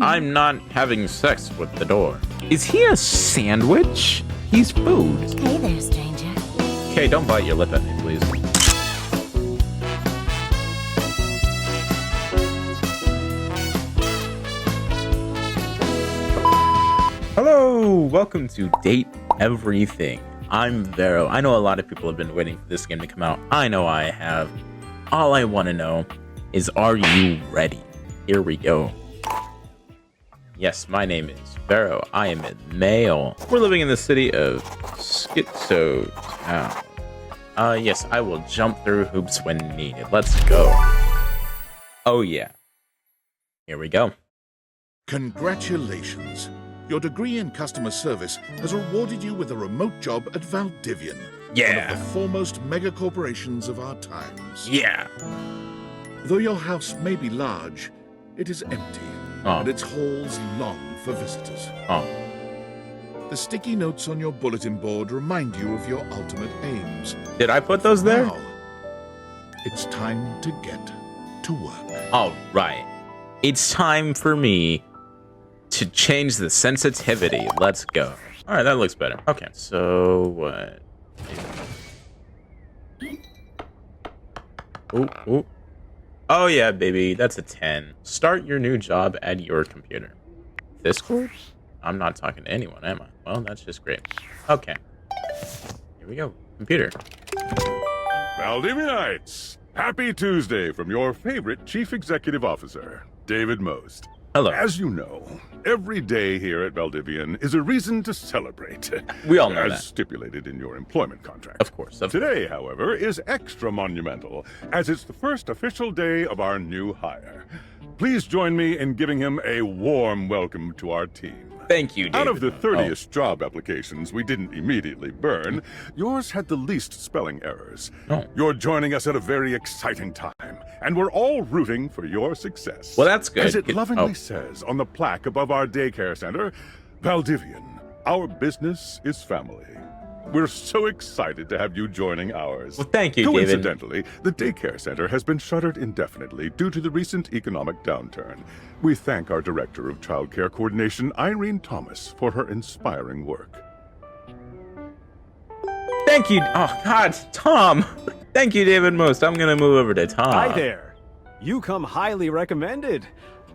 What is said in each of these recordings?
I'm not having sex with the door. Is he a sandwich? He's food. Hey there, stranger. Okay, don't bite your lip at me, please. Hello, welcome to Date Everything. I'm Vero. I know a lot of people have been waiting for this game to come out. I know I have. All I want to know is, are you ready? Here we go. Yes, my name is Vero. I am a male. We're living in the city of Schizo Town. Yes, I will jump through hoops when needed. Let's go. Oh yeah. Here we go. Congratulations. Your degree in customer service has rewarded you with a remote job at Valdivian, Yeah. one of the foremost mega corporations of our times. Yeah. Though your house may be large, it is empty, and its halls long for visitors. The sticky notes on your bulletin board remind you of your ultimate aims. Did I put those there? Now, it's time to get to work. All right. It's time for me to change the sensitivity. Let's go. All right, that looks better. Okay, so what? Ooh. Oh yeah, baby, that's a 10. Start your new job at your computer. Discord? I'm not talking to anyone, am I? Well, that's just great. Okay. Here we go. Computer. Valdivianites! Happy Tuesday from your favorite Chief Executive Officer, David Most. Hello. As you know, every day here at Valdivian is a reason to celebrate. We all know as that. stipulated in your employment contract. Of course. Today, however, is extra monumental, as it's the first official day of our new hire. Please join me in giving him a warm welcome to our team. Thank you, David. Out of the 30-ish job applications we didn't immediately burn, yours had the least spelling errors. Oh. You're joining us at a very exciting time, and we're all rooting for your success. Well, that's good. As it lovingly says on the plaque above our daycare center, Valdivian, our business is family. We're so excited to have you joining ours. Well, thank you, David. Coincidentally, the daycare center has been shuttered indefinitely due to the recent economic downturn. We thank our Director of Child Care Coordination, Irene Thomas, for her inspiring work. Thank you. Oh, God, Tom. Thank you, David Most. I'm going to move over to Tom. Hi there. You come highly recommended.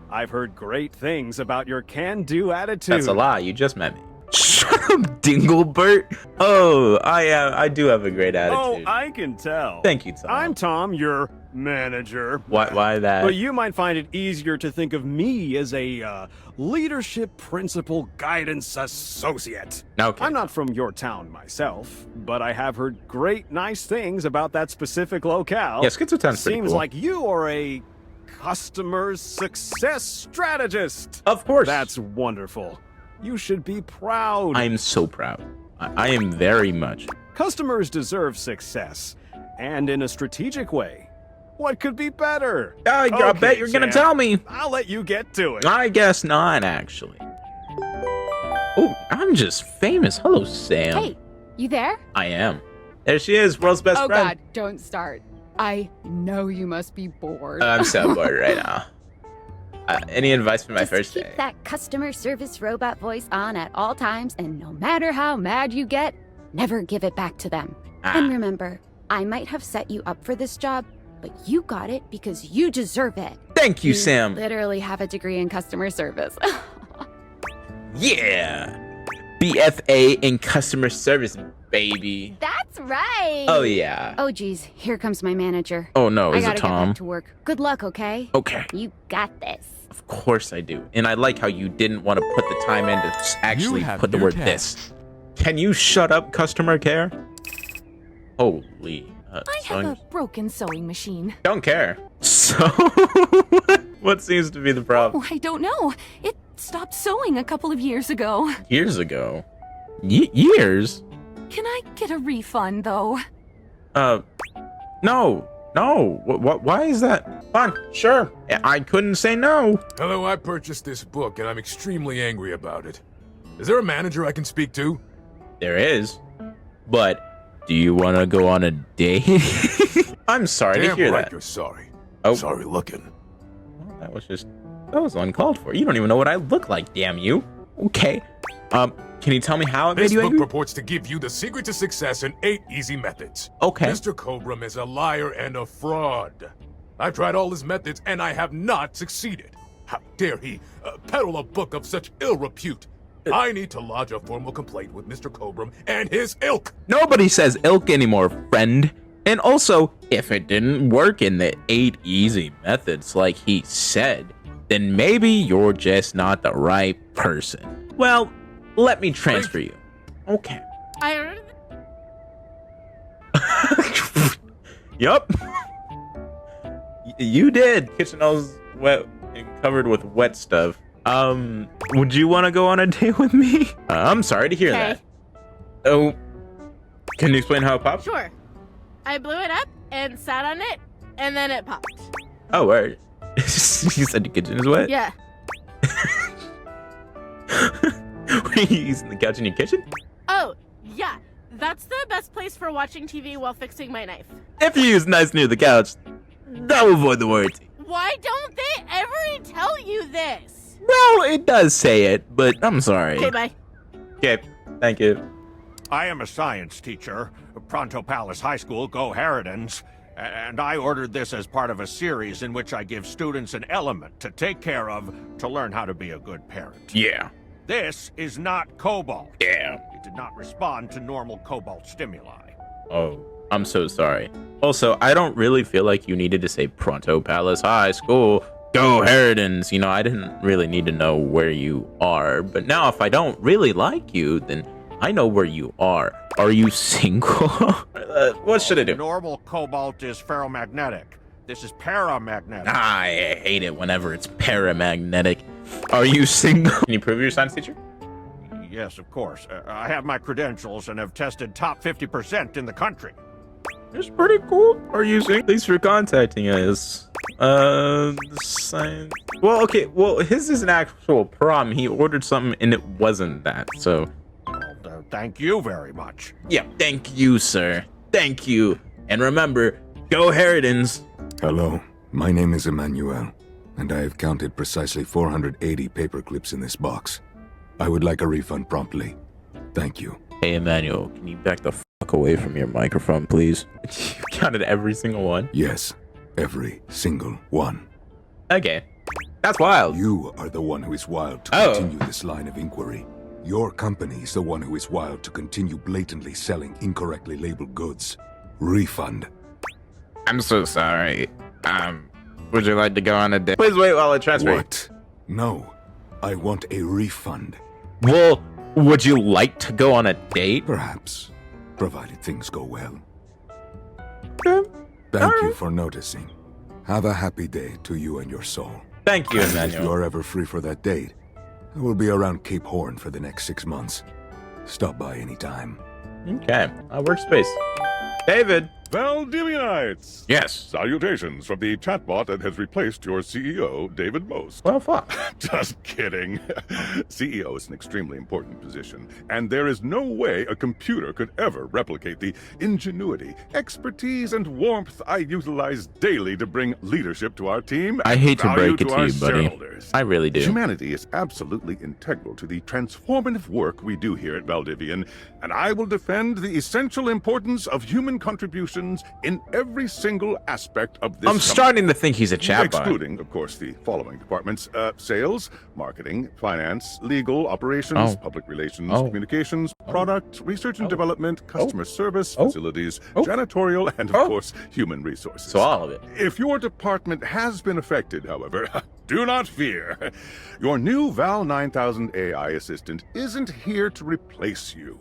I've heard great things about your can-do attitude. That's a lie. You just met me. Shut up, Dinglebert. Oh, I do have a great attitude. Oh, I can tell. Thank you, Tom. I'm Tom, your manager. Why that? But you might find it easier to think of me as a leadership principal guidance associate. Okay. I'm not from your town myself, but I have heard great, nice things about that specific locale. Yeah, Schizo Town's pretty Seems cool. like you are a customer success strategist. Of course. That's wonderful. You should be proud. I'm so proud. I am very much. Customers deserve success, and in a strategic way. What could be better? I Okay, bet you're gonna Sam, tell me. I'll let you get to it. I guess not, actually. Oh, I'm just famous. Hello, Sam. Hey, you there? I am. There she is, world's best Oh friend. God, don't start. I know you must be bored. I'm so bored right now. Any advice for my Just first keep day? that customer service robot voice on at all times, and no matter how mad you get, never give it back to them. And remember, I might have set you up for this job, but you got it because you deserve it. Thank you, Sam. Literally have a degree in customer service. Yeah. BFA in customer service, baby. That's right. Oh, yeah. Oh, geez, here comes my manager. Oh, no, I is gotta it get Tom? back to work. Good luck, okay? Okay. You got this. Of course I do. And I like how you didn't want to put the time in to actually put the word this. Can you shut up, customer care? Holy. I have a broken sewing machine. Don't care. So, what seems to be the problem? Oh, I don't know. It stopped sewing a couple of years ago. Years ago? Years? Can I get a refund, though? No. Why is that? Fine, sure. I couldn't say no. Hello, I purchased this book and I'm extremely angry about it. Is there a manager I can speak to? There is. But, do you want to go on a date? I'm sorry to Damn hear right that. you're sorry. Oh. Sorry looking. That was just That was uncalled for. You don't even know what I look like, damn you. Okay. Can you tell me how it made This you book angry? purports to give you the secret to success in 8 easy methods. Okay. Mr. Cobram is a liar and a fraud. I've tried all his methods and I have not succeeded. How dare he peddle a book of such ill repute? I need to lodge a formal complaint with Mr. Cobram and his ilk. Nobody says ilk anymore, friend. And also, if it didn't work in the 8 easy methods like he said, then maybe you're just not the right person. Well, let me transfer you. Okay. Yup. You did. Kitchen was wet and covered with wet stuff. Would you want to go on a date with me? I'm sorry to hear that. Oh, can you explain how it popped? Sure. I blew it up and sat on it, and then it popped. Oh, word. You said your kitchen is wet? Yeah. Were you using the couch in your kitchen? Oh, yeah. That's the best place for watching TV while fixing my knife. If you use nice near the couch, that will avoid the warranty. Why don't they ever tell you this? Well, it does say it, but I'm sorry. Okay, bye. Okay, thank you. I am a science teacher, Pronto Palace High School, Go Harridans, and I ordered this as part of a series in which I give students an element to take care of to learn how to be a good parent. Yeah. This is not cobalt. Yeah. It did not respond to normal cobalt stimuli. Oh, I'm so sorry. Also, I don't really feel like you needed to say Pronto Palace High School, Go Harridans. You know, I didn't really need to know where you are. But now if I don't really like you, then I know where you are. Are you single? What should I do? Normal cobalt is ferromagnetic. This is paramagnetic. I hate it whenever it's paramagnetic. Are you single? Can you prove you're a science teacher? Yes, of course. I have my credentials and have tested top 50% in the country. It's pretty cool. Are you single? Thanks for contacting us. Science. Well, okay. Well, his is an actual problem. He ordered something and it wasn't that. So. Well, thank you very much. Yeah, thank you, sir. Thank you. And remember, Go Harridans. Hello, my name is Emmanuel, and I have counted precisely 480 paper clips in this box. I would like a refund promptly. Thank you. Hey, Emmanuel, can you back the fuck away from your microphone, please? You counted every single one? Yes, every single one. Okay. That's wild. You are the one who is wild to continue this line of inquiry. Your company is the one who is wild to continue blatantly selling incorrectly labeled goods. Refund. I'm so sorry. Would you like to go on a date? Please wait while I transfer. What? No. I want a refund. Well, would you like to go on a date? Perhaps, provided things go well. Okay. Thank you for noticing. Have a happy day to you and your soul. Thank you, And Emmanuel. if you are ever free for that date, I will be around Cape Horn for the next 6 months. Stop by anytime. Okay. Workspace. David. Valdivianites! Yes. Salutations from the chatbot that has replaced your CEO, David Most. Well, fuck. Just kidding. CEO is an extremely important position, and there is no way a computer could ever replicate the ingenuity, expertise, and warmth I utilize daily to bring leadership to our team. I hate to break it to our you, buddy. shareholders. I really do. Humanity is absolutely integral to the transformative work we do here at Valdivian, and I will defend the essential importance of human contributions in every single aspect of this. I'm starting to think he's a chatbot. Excluding, of course, the following departments: sales, marketing, finance, legal, operations, public relations, communications, product, research and development, customer service, facilities, janitorial, and, of course, human resources. So all of it. If your department has been affected, however, do not fear. Your new Val 9000 AI assistant isn't here to replace you.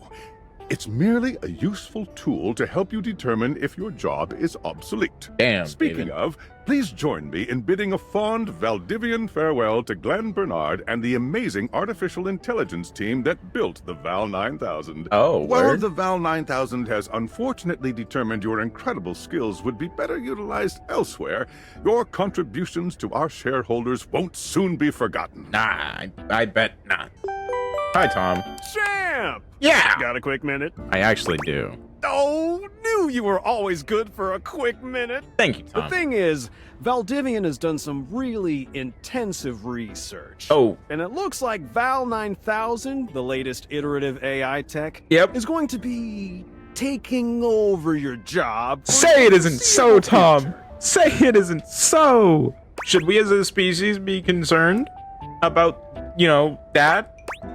It's merely a useful tool to help you determine if your job is obsolete. Damn, Speaking David. of, please join me in bidding a fond Valdivian farewell to Glenn Bernard and the amazing artificial intelligence team that built the Val 9000. Oh, While word? the Val 9000 has unfortunately determined your incredible skills would be better utilized elsewhere, your contributions to our shareholders won't soon be forgotten. Nah, I bet not. Hi, Tom. Champ! Yeah! Got a quick minute? I actually do. Oh, new knew you were always good for a quick minute. Thank you, Tom. The thing is, Valdivian has done some really intensive research. Oh. And it looks like Val 9000, the latest iterative AI tech, Yep. is going to be taking over your job. Say it isn't so, Tom. Say it isn't so. Should we as a species be concerned about, that?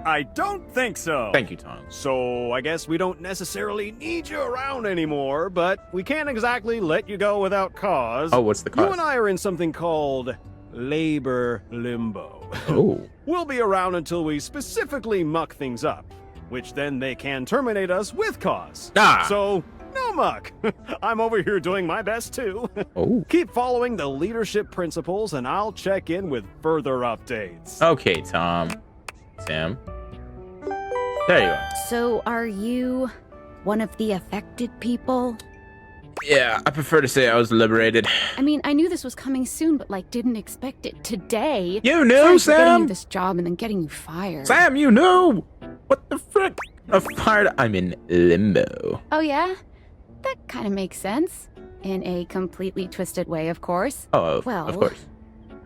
I don't think so. Thank you, Tom. So I guess we don't necessarily need you around anymore, but we can't exactly let you go without cause. Oh, what's the cause? You and I are in something called labor limbo. Oh. We'll be around until we specifically muck things up, which then they can terminate us with cause. Ah. So, no muck. I'm over here doing my best too. Oh. Keep following the leadership principles and I'll check in with further updates. Okay, Tom. Sam. There you are. So, are you one of the affected people? Yeah, I prefer to say I was liberated. I mean, I knew this was coming soon, but didn't expect it today. You knew, Sorry for getting Sam? you this job and then getting you fired. Sam, you knew! What the frick? I'm in limbo. Oh yeah? That kind of makes sense. In a completely twisted way, of course. Oh, well, of course.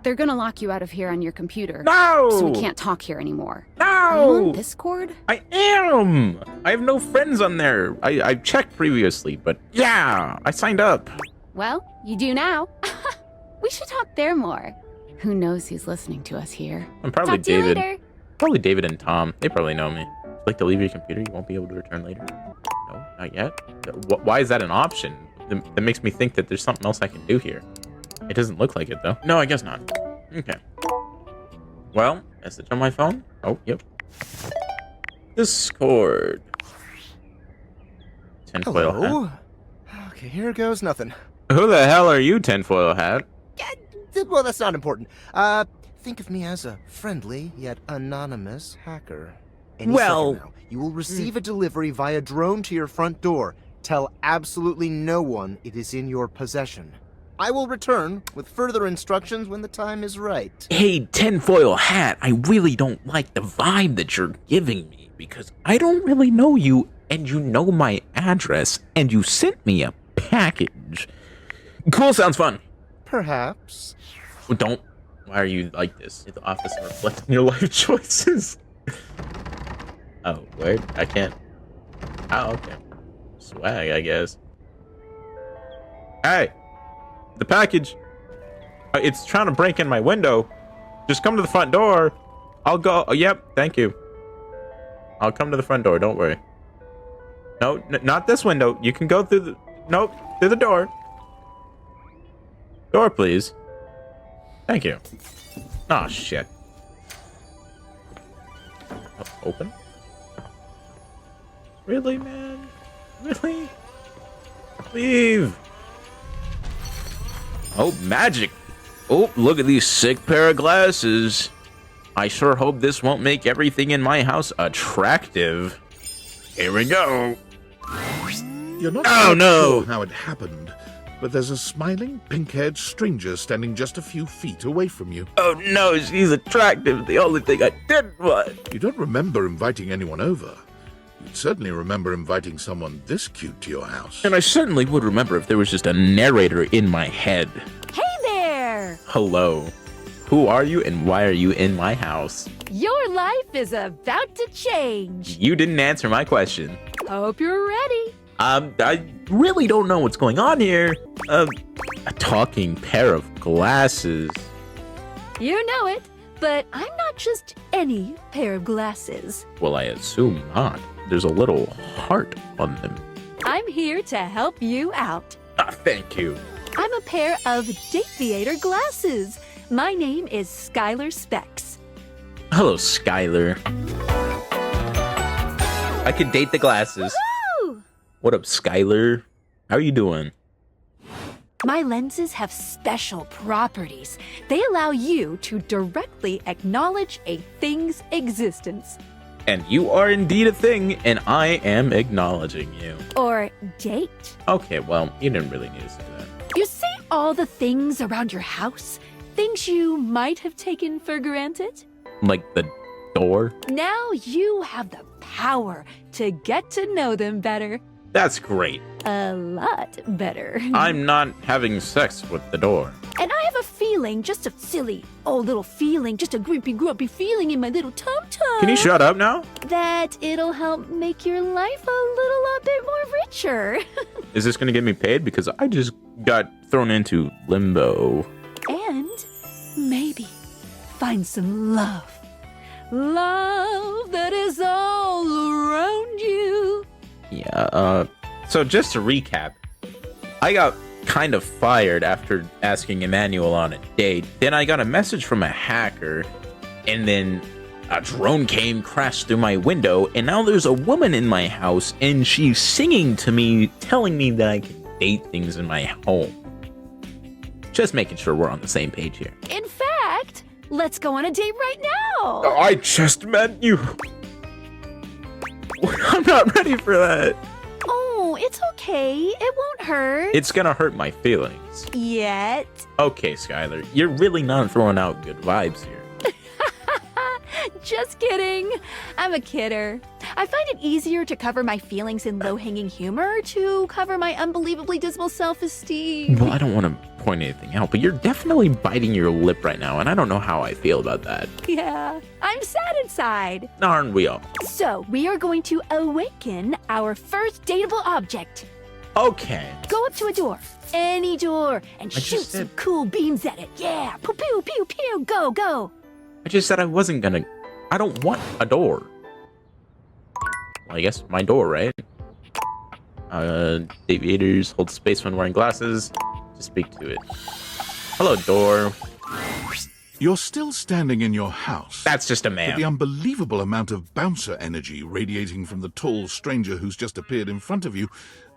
They're gonna lock you out of here on your computer. No! So we can't talk here anymore. No! Are you on Discord? I am! I have no friends on there. I checked previously, but yeah, I signed up. Well, you do now. We should talk there more. Who knows who's listening to us here? I'm probably Talk to you David. later. Probably David and Tom. They probably know me. If you like to leave your computer, you won't be able to return later. No, not yet. Why is that an option? That makes me think that there's something else I can do here. It doesn't look like it, though. No, I guess not. Okay. Well, message on my phone? Oh, yep. Discord. Tinfoil Hello? hat. Okay, here goes nothing. Who the hell are you, Tinfoil hat? Well, that's not important. Think of me as a friendly yet anonymous hacker. Any second now, you will receive a delivery via drone to your front door. Tell absolutely no one it is in your possession. I will return with further instructions when the time is right. Hey, Tinfoil hat, I really don't like the vibe that you're giving me because I don't really know you and you know my address and you sent me a package. Cool, sounds fun. Perhaps. Well, don't. Why are you like this? The office reflecting your life choices. Oh, where? I can't. Oh, okay. Swag, I guess. Hey! The package. It's trying to break in my window. Just come to the front door. I'll go. Oh, yep, thank you. I'll come to the front door, don't worry. No, not this window. You can go through the... Nope, through the door. Door, please. Thank you. Oh, shit. Oh, open? Really, man? Really? Leave. Oh, magic. Oh, look at these sick pair of glasses. I sure hope this won't make everything in my house attractive. Here we go. You're not sure how it happened, but there's a smiling, pink-haired stranger standing just a few feet away from you. Oh no, she's attractive. The only thing I did was... You don't remember inviting anyone over. You'd certainly remember inviting someone this cute to your house. And I certainly would remember if there was just a narrator in my head. Hey there! Hello. Who are you and why are you in my house? Your life is about to change. You didn't answer my question. Hope you're ready. I really don't know what's going on here. A talking pair of glasses. You know it, but I'm not just any pair of glasses. Well, I assume not. There's a little heart on them. I'm here to help you out. Ah, thank you. I'm a pair of Dateator glasses. My name is Skylar Specs. Hello, Skylar. I could date the glasses. Woohoo! What up, Skylar? How are you doing? My lenses have special properties. They allow you to directly acknowledge a thing's existence. And you are indeed a thing, and I am acknowledging you. Or date. Okay, well, you didn't really need to say that. You see all the things around your house? Things you might have taken for granted? Like the door? Now you have the power to get to know them better. That's great. A lot better. I'm not having sex with the door. And I have a feeling, just a silly old little feeling, just a grumpy feeling in my little tum-tum. Can you shut up now? That it'll help make your life a little bit more richer. Is this gonna get me paid? Because I just got thrown into limbo. And maybe find some love. Love that is all around you. Yeah, so just to recap, I got kind of fired after asking Emmanuel on a date. Then I got a message from a hacker, and then a drone came, crashed through my window, and now there's a woman in my house, and she's singing to me, telling me that I can date things in my home. Just making sure we're on the same page here. In fact, let's go on a date right now. I just met you. I'm not ready for that. Oh, it's okay. It won't hurt. It's gonna hurt my feelings. Yet. Okay, Skylar, you're really not throwing out good vibes here. Just kidding. I'm a kidder. I find it easier to cover my feelings in low-hanging humor to cover my unbelievably dismal self-esteem. Well, I don't want to point anything out, but you're definitely biting your lip right now, and I don't know how I feel about that. Yeah, I'm sad inside. Aren't we all? So, we are going to awaken our first dateable object. Okay. Go up to a door, any door, and shoot some cool beams at it. Yeah, pew, pew, pew, pew, go, go. I just said I wasn't gonna. I don't want a door. Well, I guess my door, right? Aviators hold space when wearing glasses. To speak to it. Hello, door. You're still standing in your house. That's just a man. But the unbelievable amount of bouncer energy radiating from the tall stranger who's just appeared in front of you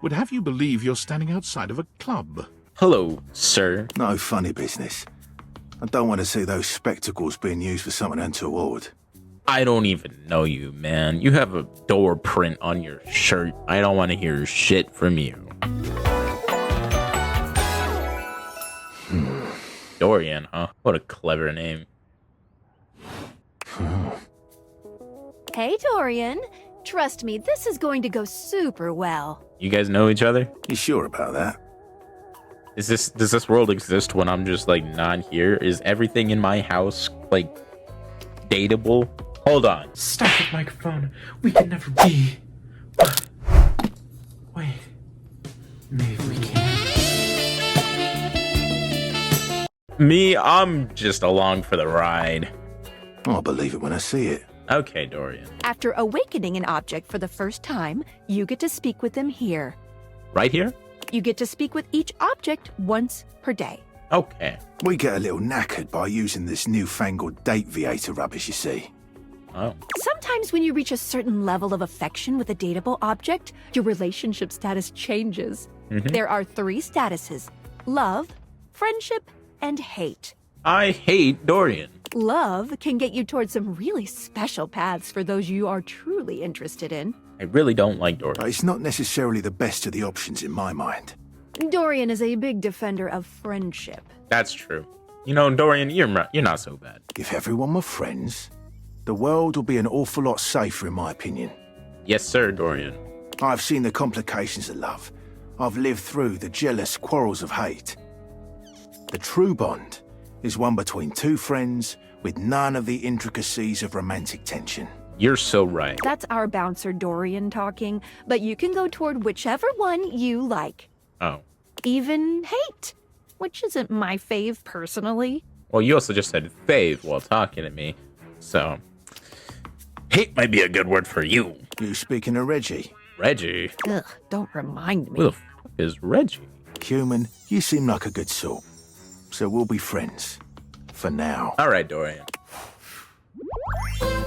would have you believe you're standing outside of a club. Hello, sir. No funny business. I don't want to see those spectacles being used for something untoward. I don't even know you, man. You have a door print on your shirt. I don't want to hear shit from you. Dorian, huh? What a clever name. Hey, Dorian. Trust me, this is going to go super well. You guys know each other? You sure about that? Does this world exist when I'm just like not here? Is everything in my house like dateable? Hold on. Stop the microphone. We can never be. Wait. Maybe we can. Me, I'm just along for the ride. I'll believe it when I see it. Okay, Dorian. After awakening an object for the first time, you get to speak with them here. Right here? You get to speak with each object once per day. Okay. We get a little knackered by using this newfangled date viator rubbish, you see. Oh. Sometimes when you reach a certain level of affection with a dateable object, your relationship status changes. There are 3 statuses: love, friendship, and hate. I hate Dorian. Love can get you towards some really special paths for those you are truly interested in. I really don't like Dorian. It's not necessarily the best of the options in my mind. Dorian is a big defender of friendship. That's true. You know, Dorian, you're not so bad. If everyone were friends, the world would be an awful lot safer, in my opinion. Yes, sir, Dorian. I've seen the complications of love. I've lived through the jealous quarrels of hate. The true bond is one between 2 friends with none of the intricacies of romantic tension. You're so right. That's our bouncer Dorian talking, but you can go toward whichever one you like. Oh. Even hate, which isn't my fave personally. Well, you also just said fave while talking to me, so hate might be a good word for you. You speaking of Reggie? Reggie? Ugh, don't remind me. Who the f is Reggie? Human, you seem like a good sort, so we'll be friends. For now. All right, Dorian.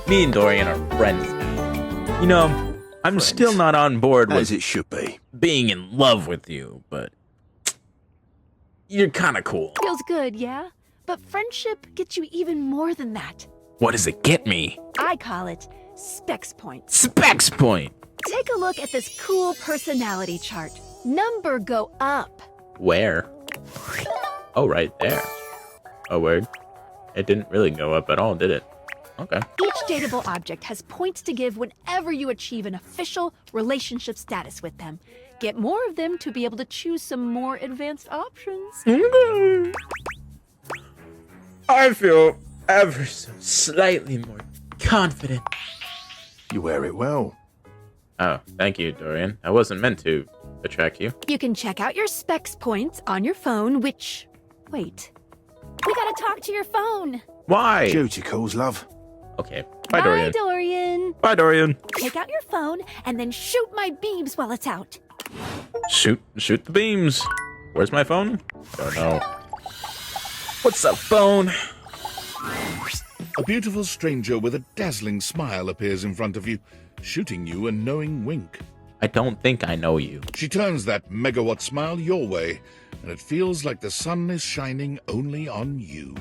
Me and Dorian are friends now. You know, I'm still not on board with as it should be. Being in love with you, but you're kind of cool. Feels good, yeah? But friendship gets you even more than that. What does it get me? I call it Specs Point. Specs Point! Take a look at this cool personality chart. Number go up. Where? Oh, right there. Oh, word. It didn't really go up at all, did it? Okay. Each dateable object has points to give whenever you achieve an official relationship status with them. Get more of them to be able to choose some more advanced options. Okay. I feel ever so slightly more confident. You wear it well. Oh, thank you, Dorian. I wasn't meant to attract you. You can check out your specs points on your phone, which... Wait. We gotta talk to your phone. Why? Duty calls, love. Okay. Bye, Dorian. Bye, Dorian. Bye, Dorian. Take out your phone and then shoot my beams while it's out. Shoot the beams. Where's my phone? Don't know. What's up, phone? A beautiful stranger with a dazzling smile appears in front of you, shooting you a knowing wink. I don't think I know you. She turns that megawatt smile your way, and it feels like the sun is shining only on you.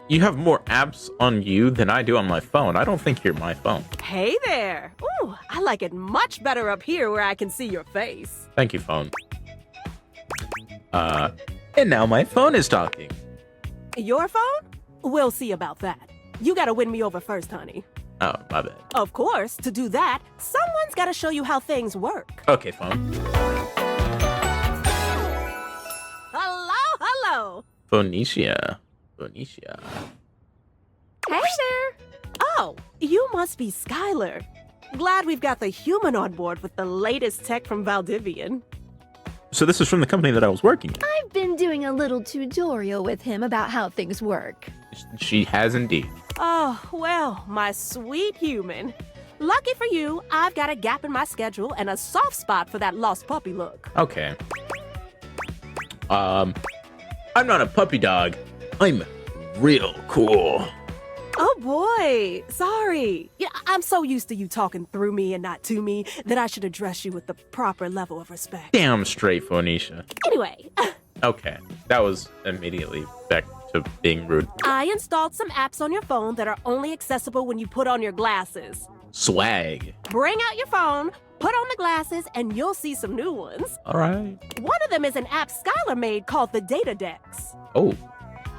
You have more apps on you than I do on my phone. I don't think you're my phone. Hey there. Ooh, I like it much better up here where I can see your face. Thank you, phone. And now my phone is talking. Your phone? We'll see about that. You gotta win me over first, honey. Oh, my bad. Of course, to do that, someone's gotta show you how things work. Okay, phone. Hello. Phoenicia. Hey there. Oh, you must be Skylar. Glad we've got the human on board with the latest tech from Valdivian. So this is from the company that I was working in. I've been doing a little tutorial with him about how things work. She has indeed. Oh, well, my sweet human. Lucky for you, I've got a gap in my schedule and a soft spot for that lost puppy look. Okay. I'm not a puppy dog. I'm real cool. Oh boy, sorry. Yeah, I'm so used to you talking through me and not to me that I should address you with the proper level of respect. Damn straight, Phoenicia. Anyway. Okay, that was immediately back to being rude. I installed some apps on your phone that are only accessible when you put on your glasses. Swag. Bring out your phone, put on the glasses, and you'll see some new ones. All right. One of them is an app Skylar made called the Data Dex. Oh.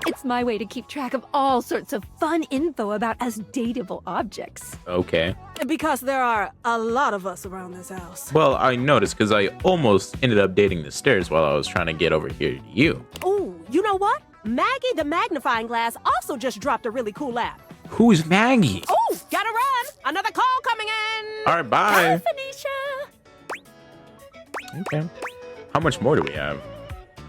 It's my way to keep track of all sorts of fun info about us dateable objects. Okay. Because there are a lot of us around this house. Well, I noticed because I almost ended up dating the stairs while I was trying to get over here to you. Ooh, you know what? Maggie the Magnifying Glass also just dropped a really cool app. Who's Maggie? Oh, gotta run! Another call coming in! All right, bye. Bye, Phoenicia! Okay. How much more do we have?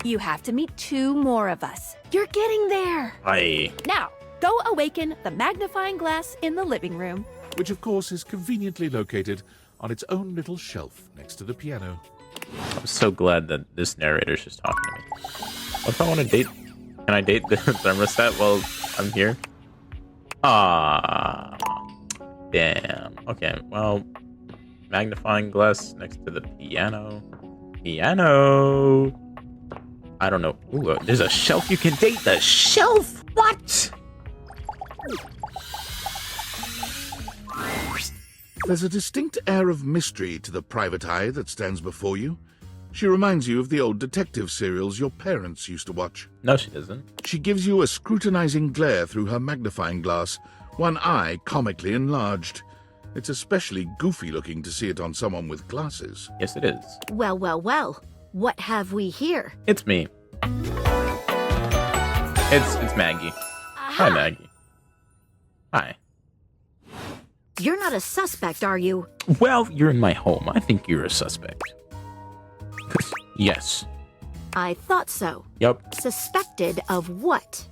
You have to meet 2 more of us. You're getting there. Aye. Now, go awaken the magnifying glass in the living room. Which, of course, is conveniently located on its own little shelf next to the piano. I'm so glad that this narrator's just talking to me. What if I want to date? Can I date the thermostat while I'm here? Ah, damn. Okay, well, magnifying glass next to the piano. Piano. I don't know. Ooh, there's a shelf you can date. The shelf? What? There's a distinct air of mystery to the private eye that stands before you. She reminds you of the old detective serials your parents used to watch. No, she doesn't. She gives you a scrutinizing glare through her magnifying glass, one eye comically enlarged. It's especially goofy looking to see it on someone with glasses. Yes, it is. Well, well, well. What have we here? It's me. It's Maggie. Hi, Maggie. Hi. You're not a suspect, are you? Well, you're in my home. I think you're a suspect. Yes. I thought so. Yep. Suspected of what?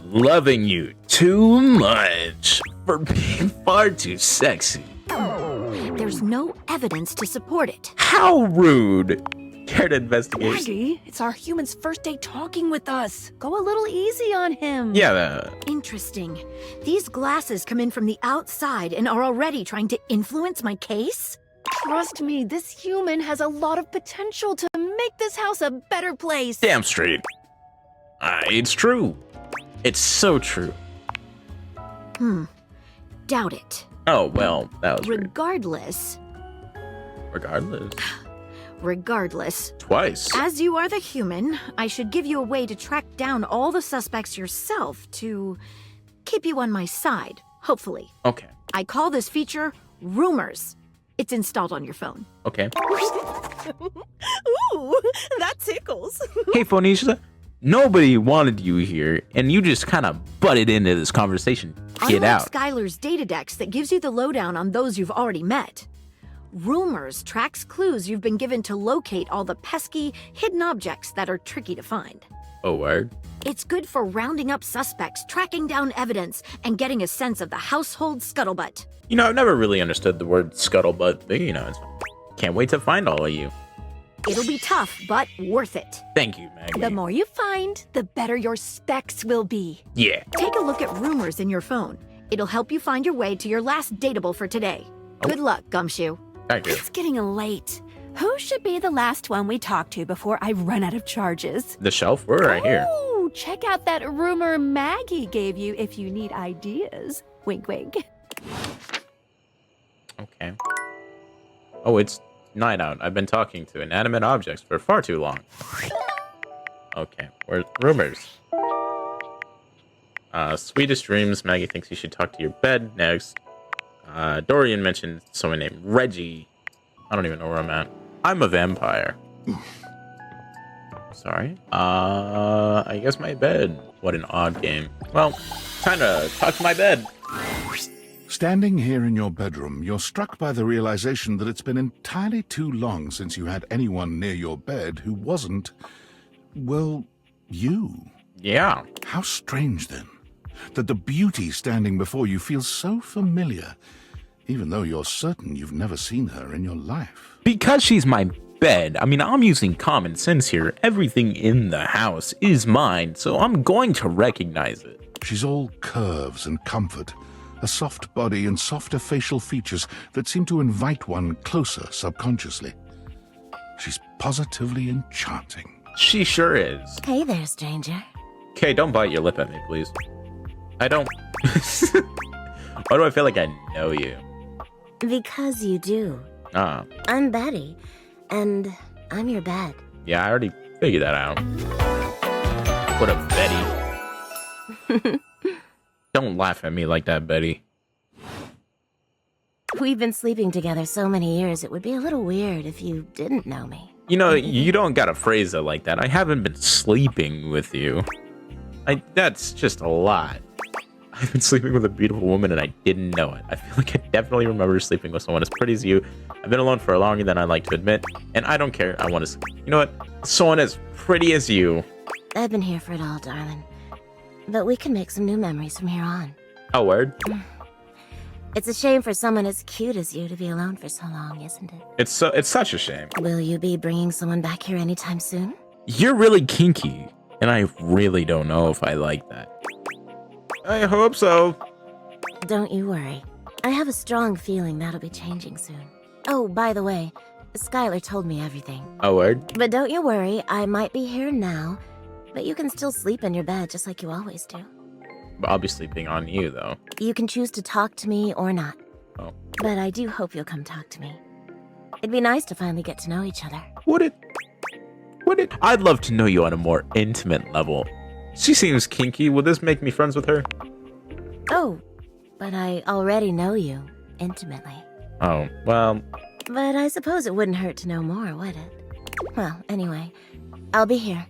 Loving you too much. For being far too sexy. There's no evidence to support it. How rude. Care to investigate? Maggie, it's our human's first day talking with us. Go a little easy on him. Yeah. Interesting. These glasses come in from the outside and are already trying to influence my case? Trust me, this human has a lot of potential to make this house a better place. Damn straight. It's true. It's so true. Doubt it. Oh, well, that was Regardless. Regardless. Twice. As you are the human, I should give you a way to track down all the suspects yourself to keep you on my side. hopefully. Okay. I call this feature Rumors. It's installed on your phone. Okay. Ooh, that tickles. Hey, Phoenicia. Nobody wanted you here, and you just kind of butted into this conversation. Get Unlike out. Skylar's Datadex that gives you the lowdown on those you've already met, Rumors tracks clues you've been given to locate all the pesky, hidden objects that are tricky to find. Oh, word. It's good for rounding up suspects, tracking down evidence, and getting a sense of the household scuttlebutt. You know, I've never really understood the word scuttlebutt, but you know, it's fine. Can't wait to find all of you. It'll be tough, but worth it. Thank you, Maggie. The more you find, the better your specs will be. Yeah. Take a look at Rumors in your phone. It'll help you find your way to your last dateable for today. Good luck, Gumshoe. Thank you. It's getting late. Who should be the last one we talk to before I run out of charges? The shelf? We're right here. Oh, check out that rumor Maggie gave you if you need ideas. Wink, wink. Okay. Oh, it's night out. I've been talking to inanimate objects for far too long. Okay, where's Rumors? Sweetest dreams. Maggie thinks you should talk to your bed next. Dorian mentioned someone named Reggie. I don't even know where I'm at. I'm a vampire. Sorry. I guess my bed. What an odd game. Well, time to talk to my bed. Standing here in your bedroom, you're struck by the realization that it's been entirely too long since you had anyone near your bed who wasn't, well, you. Yeah. How strange, then, that the beauty standing before you feels so familiar, even though you're certain you've never seen her in your life. Because she's my bed. I mean, I'm using common sense here. Everything in the house is mine, so I'm going to recognize it. She's all curves and comfort, a soft body and softer facial features that seem to invite one closer subconsciously. She's positively enchanting. She sure is. Hey there, stranger. Okay, don't bite your lip at me, please. I don't... Why do I feel like I know you? Because you do. Ah. I'm Betty, and I'm your bed. Yeah, I already figured that out. What a Betty. Don't laugh at me like that, Betty. We've been sleeping together so many years, it would be a little weird if you didn't know me. You know, you don't gotta phrase it like that. I haven't been sleeping with you. That's just a lot. I've been sleeping with a beautiful woman and I didn't know it. I feel like I definitely remember sleeping with someone as pretty as you. I've been alone for longer than I like to admit, and I don't care. I want to... You know what? Someone as pretty as you. I've been here for it all, darling. But we can make some new memories from here on. Oh, word? It's a shame for someone as cute as you to be alone for so long, isn't it? It's such a shame. Will you be bringing someone back here anytime soon? You're really kinky, and I really don't know if I like that. I hope so. Don't you worry. I have a strong feeling that'll be changing soon. Oh, by the way, Skylar told me everything. Oh, word? But don't you worry, I might be here now, but you can still sleep in your bed just like you always do. I'll be sleeping on you, though. You can choose to talk to me or not. Oh. But I do hope you'll come talk to me. It'd be nice to finally get to know each other. Would it? I'd love to know you on a more intimate level. She seems kinky. Will this make me friends with her? Oh, but I already know you intimately. Oh, well... But I suppose it wouldn't hurt to know more, would it? Well, anyway, I'll be here.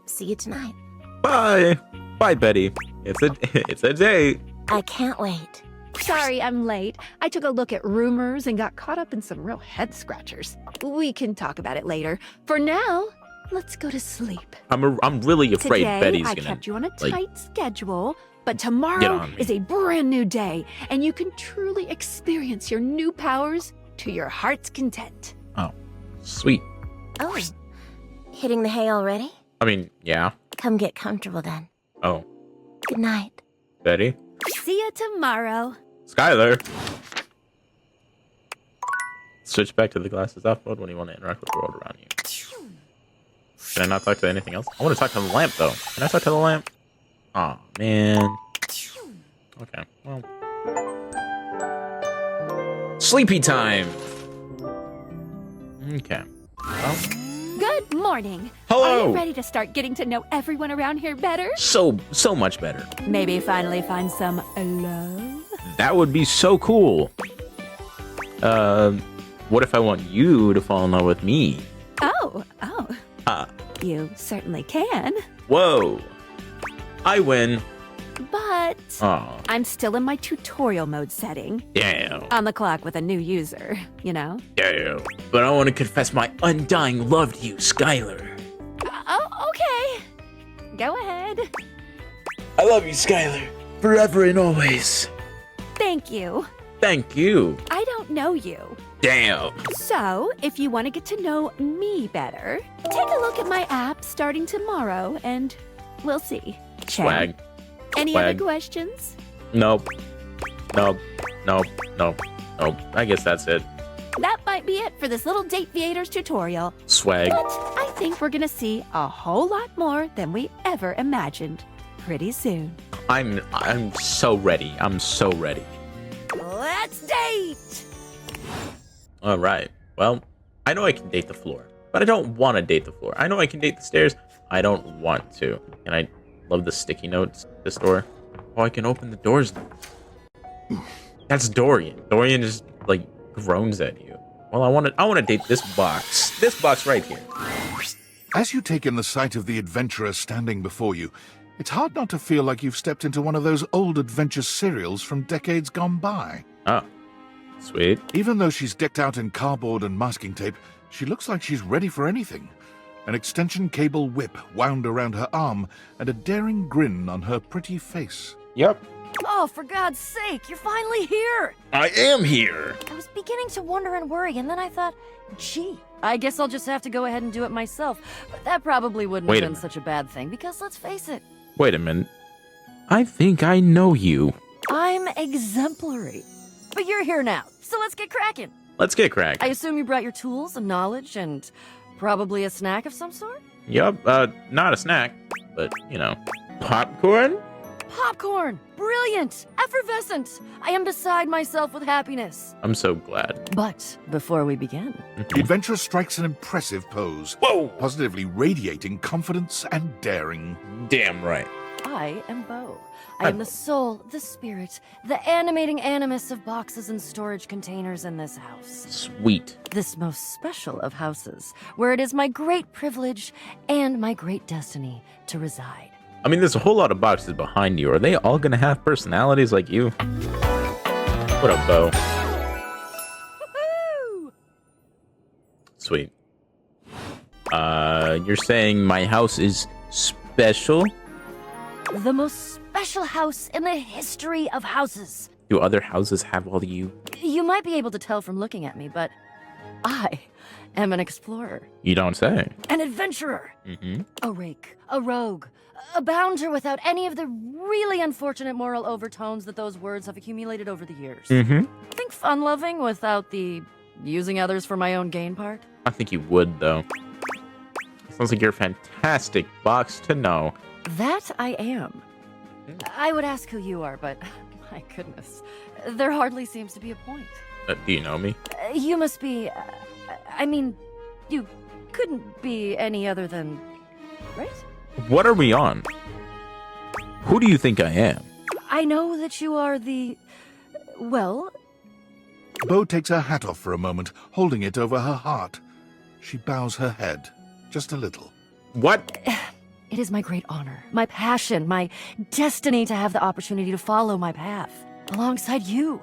See you tonight. Bye! Bye, Betty. It's a date. I can't wait. Sorry I'm late. I took a look at Rumors and got caught up in some real head scratchers. We can talk about it later. For now, let's go to sleep. I'm really afraid Today, Betty's I gonna... kept you on a like, tight schedule, but Get tomorrow on me. is a brand new day, and you can truly experience your new powers to your heart's content. Oh, sweet. Oh, hitting the hay already? I mean, yeah. Come get comfortable then. Oh, Good night. Betty? See you tomorrow. Skylar! Switch back to the glasses off mode when you want to interact with the world around you. Can I not talk to anything else? I want to talk to the lamp, though. Can I talk to the lamp? Aw, man. Okay, well. Sleepy time! Okay. Well. Good morning. Hello. Are you ready to start getting to know everyone around here better? So much better. Maybe finally find some love? That would be so cool. What if I want you to fall in love with me? Oh. Uh, You certainly can. Whoa. I win. But Oh, I'm still in my tutorial mode setting. damn. On the clock with a new user, you know? Damn. But I want to confess my undying love to you, Skylar. Oh, okay. Go ahead. I love you, Skylar. Forever and always. Thank you. Thank you. I don't know you. Damn. So, if you want to get to know me better, take a look at my app starting tomorrow and we'll see. Swag. Any Swag. other questions? Nope. Nope. I guess that's it. That might be it for this little Date Theaters tutorial. Swag. But I think we're gonna see a whole lot more than we ever imagined pretty soon. I'm so ready. I'm so ready. Let's date! All right. Well, I know I can date the floor, but I don't want to date the floor. I know I can date the stairs. I don't want to. And I love the sticky notes. This door. Oh, I can open the doors now. That's Dorian. Dorian just like groans at you. Well, I want to date this box. This box right here. As you take in the sight of the adventurer standing before you, it's hard not to feel like you've stepped into one of those old adventure serials from decades gone by. Oh, sweet. Even though she's decked out in cardboard and masking tape, she looks like she's ready for anything. An extension cable whip wound around her arm and a daring grin on her pretty face. Yep. Oh, for God's sake, you're finally here! I am here. I was beginning to wonder and worry, and then I thought, gee, I guess I'll just have to go ahead and do it myself. But that probably wouldn't Wait a have been minute. such a bad thing, because let's face it, Wait a minute. I think I know you. I'm exemplary. But you're here now, so let's get cracking. Let's get cracking. I assume you brought your tools and knowledge and probably a snack of some sort? Yup. Not a snack, but you know, popcorn. Popcorn! Brilliant! Effervescent! I am beside myself with happiness. I'm so glad. But before we begin, The adventurer strikes an impressive pose. Whoa! Positively radiating confidence and daring. Damn right. I am Bo. I am the soul, the spirit, the animating animus of boxes and storage containers in this house. Sweet. This most special of houses, where it is my great privilege and my great destiny to reside. I mean, there's a whole lot of boxes behind you. Are they all gonna have personalities like you? What up, Bo? Sweet. You're saying my house is special? The most special house in the history of houses. Do other houses have all you? You might be able to tell from looking at me, but I am an explorer, You don't say. an adventurer, Mm-hmm. a rake, a rogue, a bounder without any of the really unfortunate moral overtones that those words have accumulated over the years. Mm-hmm. Think fun-loving without the using others for my own gain part? I think you would, though. Sounds like you're a fantastic box to know. That I am. I would ask who you are, but my goodness, there hardly seems to be a point. Do you know me? You must be. I mean, you couldn't be any other than. Right? What are we on? Who do you think I am? I know that you are the. Well, Bo takes her hat off for a moment, holding it over her heart. She bows her head, just a little. What? it is my great honor, my passion, my destiny to have the opportunity to follow my path alongside you,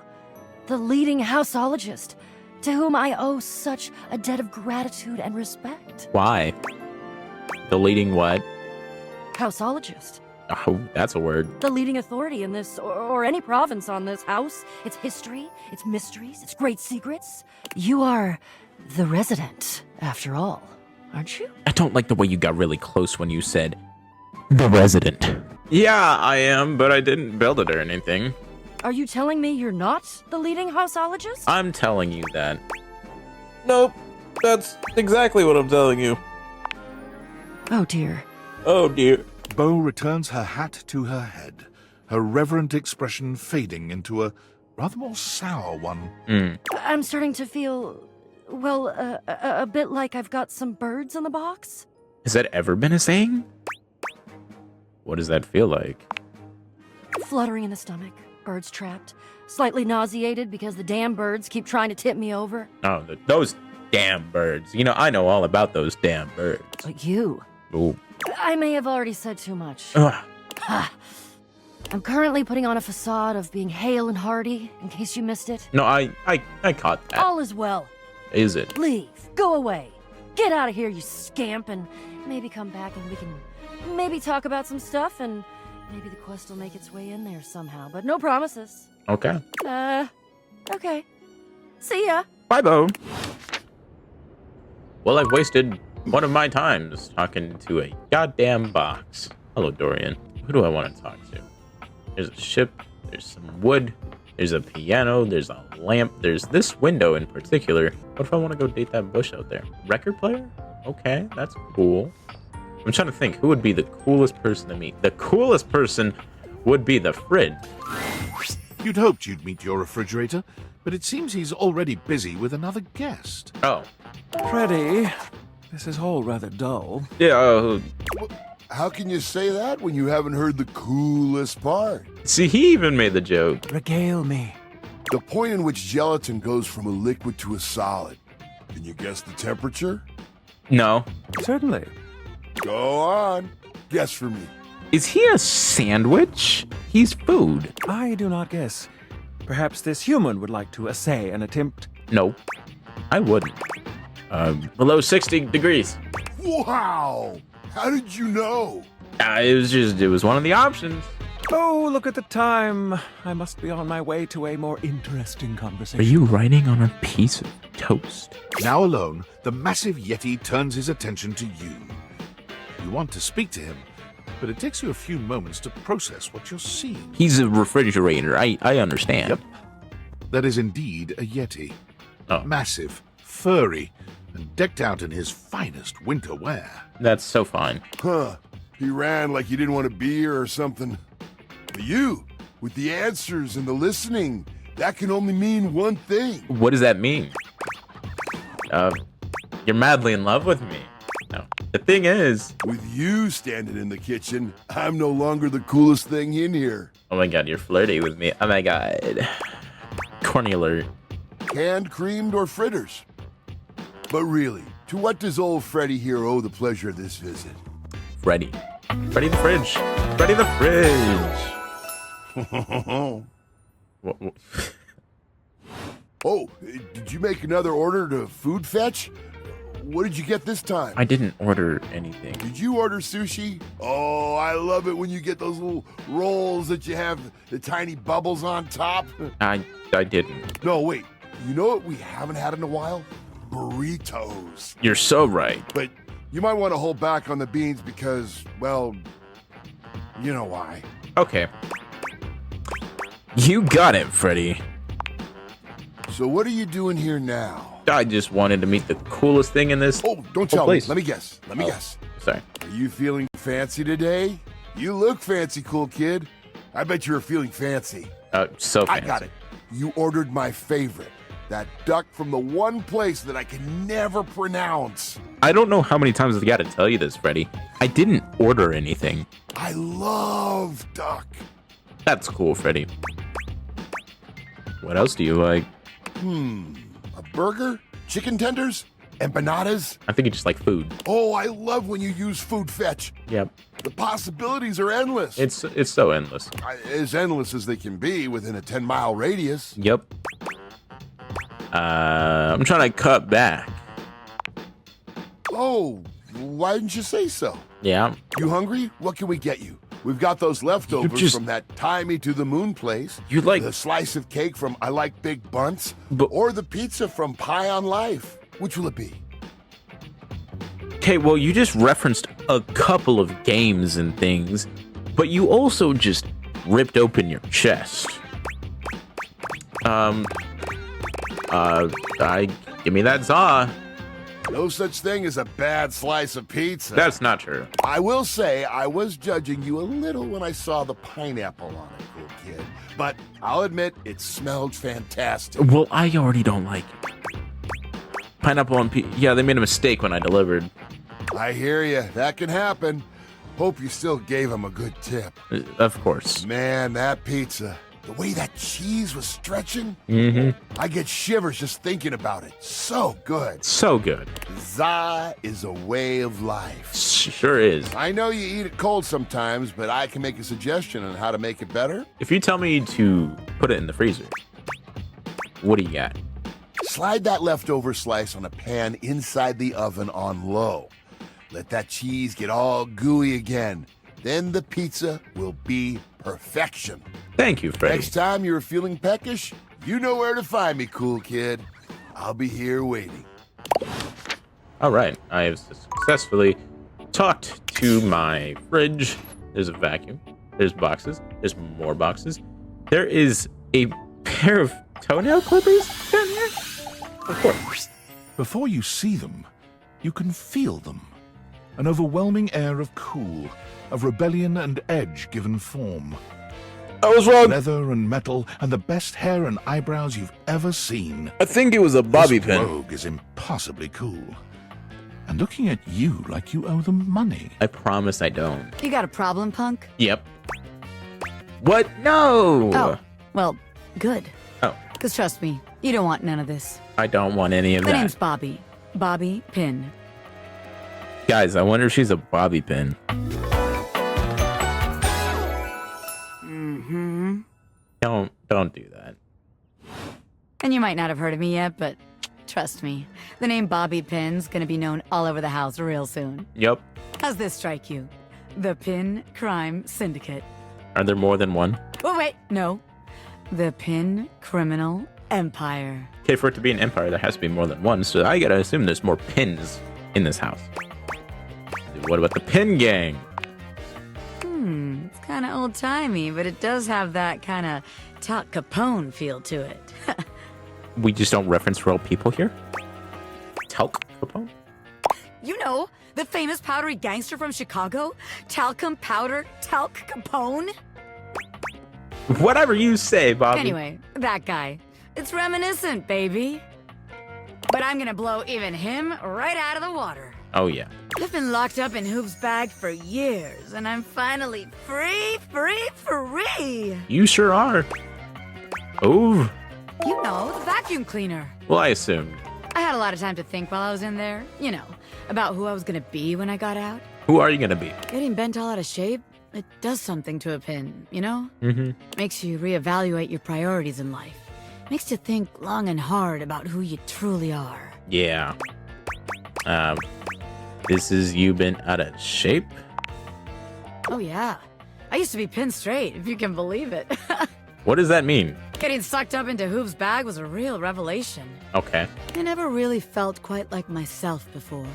the leading houseologist, to whom I owe such a debt of gratitude and respect. Why? The leading what? Houseologist. Oh, that's a word. The leading authority in this, or any province on this house, its history, its mysteries, its great secrets. You are the resident, after all, aren't you? I don't like the way you got really close when you said, the resident. Yeah, I am, but I didn't build it or anything. Are you telling me you're not the leading houseologist? I'm telling you that. Nope, that's exactly what I'm telling you. Oh dear. Oh dear. Bo returns her hat to her head, her reverent expression fading into a rather more sour one. I'm starting to feel, well, a bit like I've got some birds in the box. Has that ever been a saying? What does that feel like? Fluttering in the stomach, birds trapped. Slightly nauseated because the damn birds keep trying to tip me over. Oh, those damn birds. You know, I know all about those damn birds. But you... Ooh. I may have already said too much. Ugh. I'm currently putting on a facade of being hale and hearty, in case you missed it. No, I caught that. All is well. Is it? Leave. Go away. Get out of here, you scamp, and maybe come back and we can maybe talk about some stuff, and maybe the quest will make its way in there somehow, but no promises. Okay. Okay. See ya. Bye, Bo. Well, I've wasted one of my times talking to a goddamn box. Hello, Dorian. Who do I want to talk to? There's a ship, there's some wood, there's a piano, there's a lamp, there's this window in particular. What if I want to go date that bush out there? Record player? Okay, that's cool. I'm trying to think, who would be the coolest person to meet? The coolest person would be the fridge. You'd hoped you'd meet your refrigerator, but it seems he's already busy with another guest. Oh. Freddy, this is all rather dull. Yeah, How can you say that when you haven't heard the coolest part? See, he even made the joke. Regale me. The point in which gelatin goes from a liquid to a solid. Can you guess the temperature? No. Certainly. Go on. Guess for me. Is he a sandwich? He's food. I do not guess. Perhaps this human would like to essay an attempt. No, I wouldn't. Below 60 degrees. Wow! How did you know? It was one of the options. Oh, look at the time. I must be on my way to a more interesting conversation. Are you writing on a piece of toast? Now alone, the massive Yeti turns his attention to you. You want to speak to him, but it takes you a few moments to process what you're seeing. He's a refrigerator. I understand. Yep. That is indeed a Yeti. Oh. Massive, furry, and decked out in his finest winter wear. That's so fine. Huh. He ran like he didn't want to be here or something. But you, with the answers and the listening, that can only mean one thing. What does that mean? You're madly in love with me. No. The thing is... With you standing in the kitchen, I'm no longer the coolest thing in here. Oh my god, you're flirty with me. Oh my god. Corny alert. Canned, creamed, or fritters? But really, to what does old Freddy here owe the pleasure of this visit? Freddy. Freddy the fridge. Freddy the fridge. What? Oh, did you make another order to food fetch? What did you get this time? I didn't order anything. Did you order sushi? Oh, I love it when you get those little rolls that you have the tiny bubbles on top. I didn't. No, wait. You know what we haven't had in a while? Burritos. You're so right. But you might want to hold back on the beans because, well, you know why. Okay. You got it, Freddy. So what are you doing here now? I just wanted to meet the coolest thing in this. Oh, don't tell me. place. Let me guess. Let me guess. Sorry. Are you feeling fancy today? You look fancy, cool kid. I bet you were feeling fancy. So fancy. I got it. You ordered my favorite. That duck from the one place that I can never pronounce. I don't know how many times I've got to tell you this, Freddy. I didn't order anything. I love duck. That's cool, Freddy. What else do you like? A burger? Chicken tenders? Empanadas? I think you just like food. Oh, I love when you use food fetch. Yep. The possibilities are endless. It's so endless. As endless as they can be within a 10-mile radius. Yep. I'm trying to cut back. Oh, why didn't you say so? Yeah. You hungry? What can we get you? We've got those leftovers from that Tie Me to the Moon place. You like the slice of cake from I Like Big Bunts, or the pizza from Pie on Life. Which will it be? Okay, well, you just referenced a couple of games and things, but you also just ripped open your chest. Give me that za. No such thing as a bad slice of pizza. That's not true. I will say I was judging you a little when I saw the pineapple on it, cool kid. But I'll admit, it smelled fantastic. Well, I already don't like pineapple on pizza. Yeah, they made a mistake when I delivered. I hear you. That can happen. Hope you still gave him a good tip. Of course. Man, that pizza. The way that cheese was stretching, Mm-hmm. I get shivers just thinking about it. So good. So good. Za is a way of life. Sure is. I know you eat it cold sometimes, but I can make a suggestion on how to make it better. If you tell me to put it in the freezer, what do you got? Slide that leftover slice on a pan inside the oven on low. Let that cheese get all gooey again. Then the pizza will be perfection. Thank you, Freddy. Next time you're feeling peckish, you know where to find me, cool kid. I'll be here waiting. All right, I have successfully talked to my fridge. There's a vacuum. There's boxes. There's more boxes. There is a pair of toenail clippers down here. Of course. Before you see them, you can feel them. An overwhelming air of cool, of rebellion and edge given form. I was wrong. Leather and metal and the best hair and eyebrows you've ever seen. I think it was a bobby This pin. rogue is impossibly cool. And looking at you like you owe them money. I promise I don't. You got a problem, punk? Yep. What? No! Oh, well, good. Oh. Because trust me, you don't want none of this. I don't want any of My that. name's Bobby. Bobby Pin. Guys, I wonder if she's a bobby pin. Mm-hmm. Don't do that. And you might not have heard of me yet, but trust me, the name Bobby Pin's gonna be known all over the house real soon. Yep. How's this strike you? The Pin Crime Syndicate. Are there more than one? Oh, wait, no. The Pin Criminal Empire. Okay, for it to be an empire, there has to be more than one, so I gotta assume there's more pins in this house. What about the Pin Gang? It's kind of old-timey, but it does have that kind of Tal Capone feel to it. We just don't reference real people here? Talc Capone? You know, the famous powdery gangster from Chicago? Talcum Powder Talc Capone? Whatever you say, Bobby. Anyway, that guy. It's reminiscent, baby. But I'm gonna blow even him right out of the water. Oh, yeah. I've been locked up in Hoop's bag for years, and I'm finally free! You sure are. Oh. You know, the vacuum cleaner. Well, I assumed. I had a lot of time to think while I was in there, you know, about who I was gonna be when I got out. Who are you gonna be? Getting bent all out of shape, it does something to a pin, you know? Mm-hmm. Makes you reevaluate your priorities in life. Makes you think long and hard about who you truly are. Yeah. This is you been out of shape? Oh yeah. I used to be pinned straight, if you can believe it. What does that mean? Getting sucked up into Hoop's bag was a real revelation. Okay. I never really felt quite like myself before.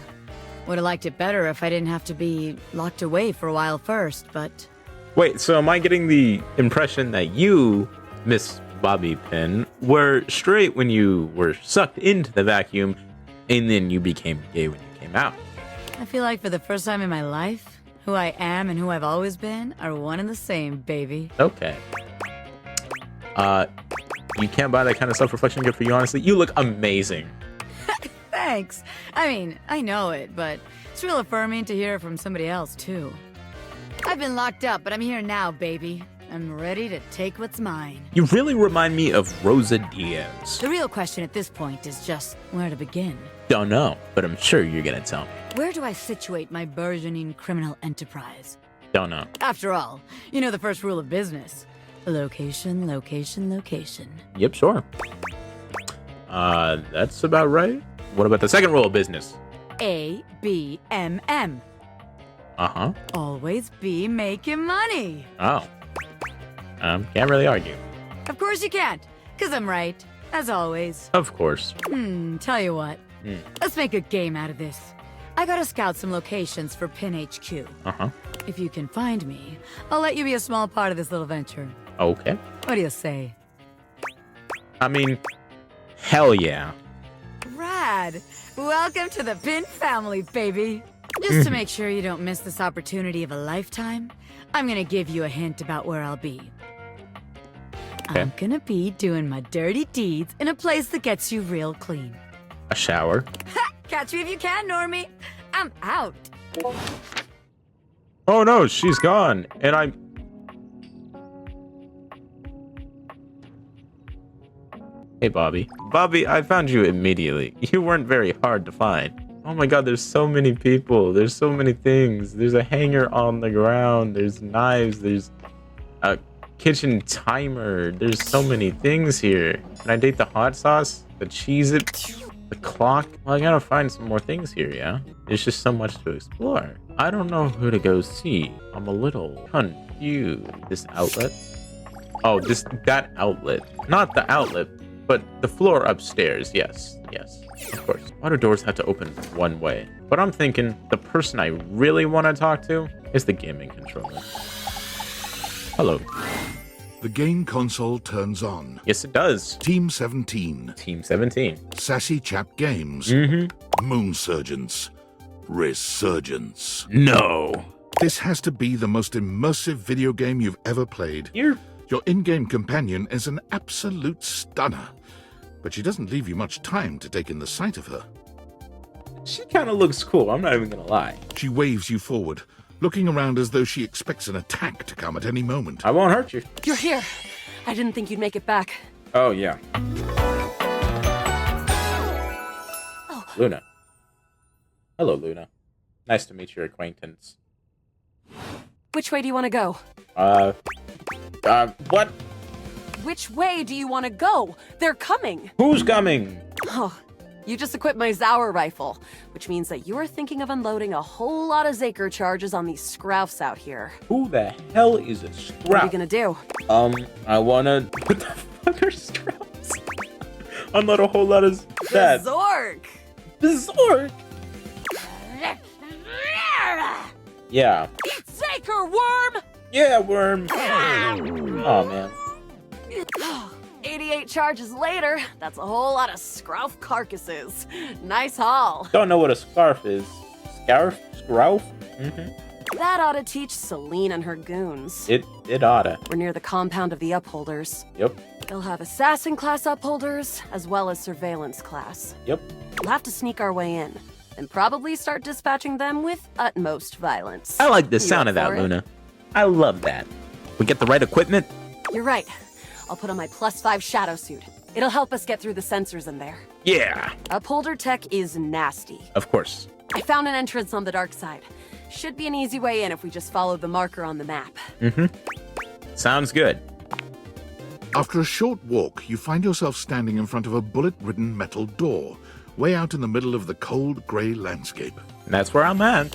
Would have liked it better if I didn't have to be locked away for a while first, but... Wait, so am I getting the impression that you, Miss Bobby Pin, were straight when you were sucked into the vacuum, and then you became gay when you came out? I feel like for the first time in my life, who I am and who I've always been are one and the same, baby. Okay. You can't buy that kind of self-reflection gift for you, honestly. You look amazing. Thanks. I mean, I know it, but it's real affirming to hear it from somebody else, too. I've been locked up, but I'm here now, baby. I'm ready to take what's mine. You really remind me of Rosa Diaz. The real question at this point is just where to begin. Don't know, but I'm sure you're gonna tell me. Where do I situate my burgeoning criminal enterprise? Don't know. After all, you know the first rule of business. Location, location, location. Yep, sure. That's about right. What about the second rule of business? A-B-M-M. Uh-huh. Always be making money. Oh. Can't really argue. Of course you can't, because I'm right, as always. Of course. Tell you what. Let's make a game out of this. I gotta scout some locations for Pin HQ. Uh-huh. If you can find me, I'll let you be a small part of this little venture. Okay. What do you say? I mean, hell yeah. Rad! Welcome to the Pin family, baby! Just to make sure you don't miss this opportunity of a lifetime, I'm gonna give you a hint about where I'll be. Okay. I'm gonna be doing my dirty deeds in a place that gets you real clean. A shower. Catch me if you can, Normie! I'm out! Oh no, she's gone. And I'm... Hey, Bobby. Bobby, I found you immediately. You weren't very hard to find. Oh my god, there's so many people. There's so many things. There's a hanger on the ground. There's knives. There's a kitchen timer. There's so many things here. Can I date the hot sauce? The Cheez-It? The clock? Well, I gotta find some more things here, yeah? There's just so much to explore. I don't know who to go see. I'm a little confused. This outlet? Oh, that outlet. Not the outlet, but the floor upstairs. Yes, yes, of course. Why do doors have to open one way? But I'm thinking the person I really want to talk to is the gaming controller. Hello. The game console turns on. Yes, it does. Team 17. Team 17. Sassy Chap Games. Moon Surgeons. Resurgence. No. This has to be the most immersive video game you've ever played. Your in-game companion is an absolute stunner, but she doesn't leave you much time to take in the sight of her. She kind of looks cool, I'm not even gonna lie. She waves you forward, looking around as though she expects an attack to come at any moment. I won't hurt you. You're here. I didn't think you'd make it back. Oh, yeah. Luna. Hello, Luna. Nice to meet your acquaintance. Which way do you want to go? What? Which way do you want to go? They're coming. Who's coming? Oh, you just equipped my Zauer rifle, which means that you're thinking of unloading a whole lot of Zaker charges on these scroufs out here. Who the hell is a scrouf? What are you gonna do? I wanna... What the fuck are scroufs? Unload a whole lot of that. Zork! Zork! Yeah. Eat Zaker, worm! Yeah, worm. Oh, man. 88 charges later, that's a whole lot of scrouf carcasses. Nice haul. Don't know what a scarf is. Scarf? Scrouf? That ought to teach Celine and her goons. It oughta. We're near the compound of the Upholders. Yep. They'll have assassin class Upholders, as well as surveillance class. Yep. We'll have to sneak our way in, and probably start dispatching them with utmost violence. I like the sound of that, Luna. I love that. We get the right equipment? You're right. I'll put on my +5 shadow suit. It'll help us get through the sensors in there. Yeah. Upholder tech is nasty. Of course. I found an entrance on the dark side. Should be an easy way in if we just follow the marker on the map. Sounds good. After a short walk, you find yourself standing in front of a bullet-ridden metal door, way out in the middle of the cold, grey landscape. And that's where I'm at.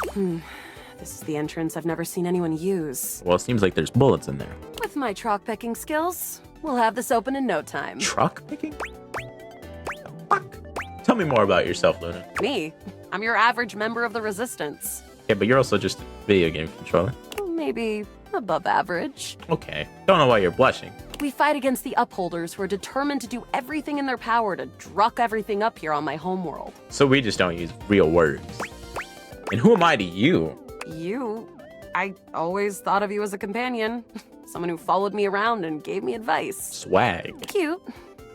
This is the entrance I've never seen anyone use. Well, it seems like there's bullets in there. With my truck picking skills, we'll have this open in no time. Truck picking? Fuck. Tell me more about yourself, Luna. Me? I'm your average member of the Resistance. Yeah, but you're also just a video game controller. Maybe above average. Okay. Don't know why you're blushing. We fight against the Upholders who are determined to do everything in their power to druck everything up here on my homeworld. So we just don't use real words. And who am I to you? You? I always thought of you as a companion. Someone who followed me around and gave me advice. Swag. Cute,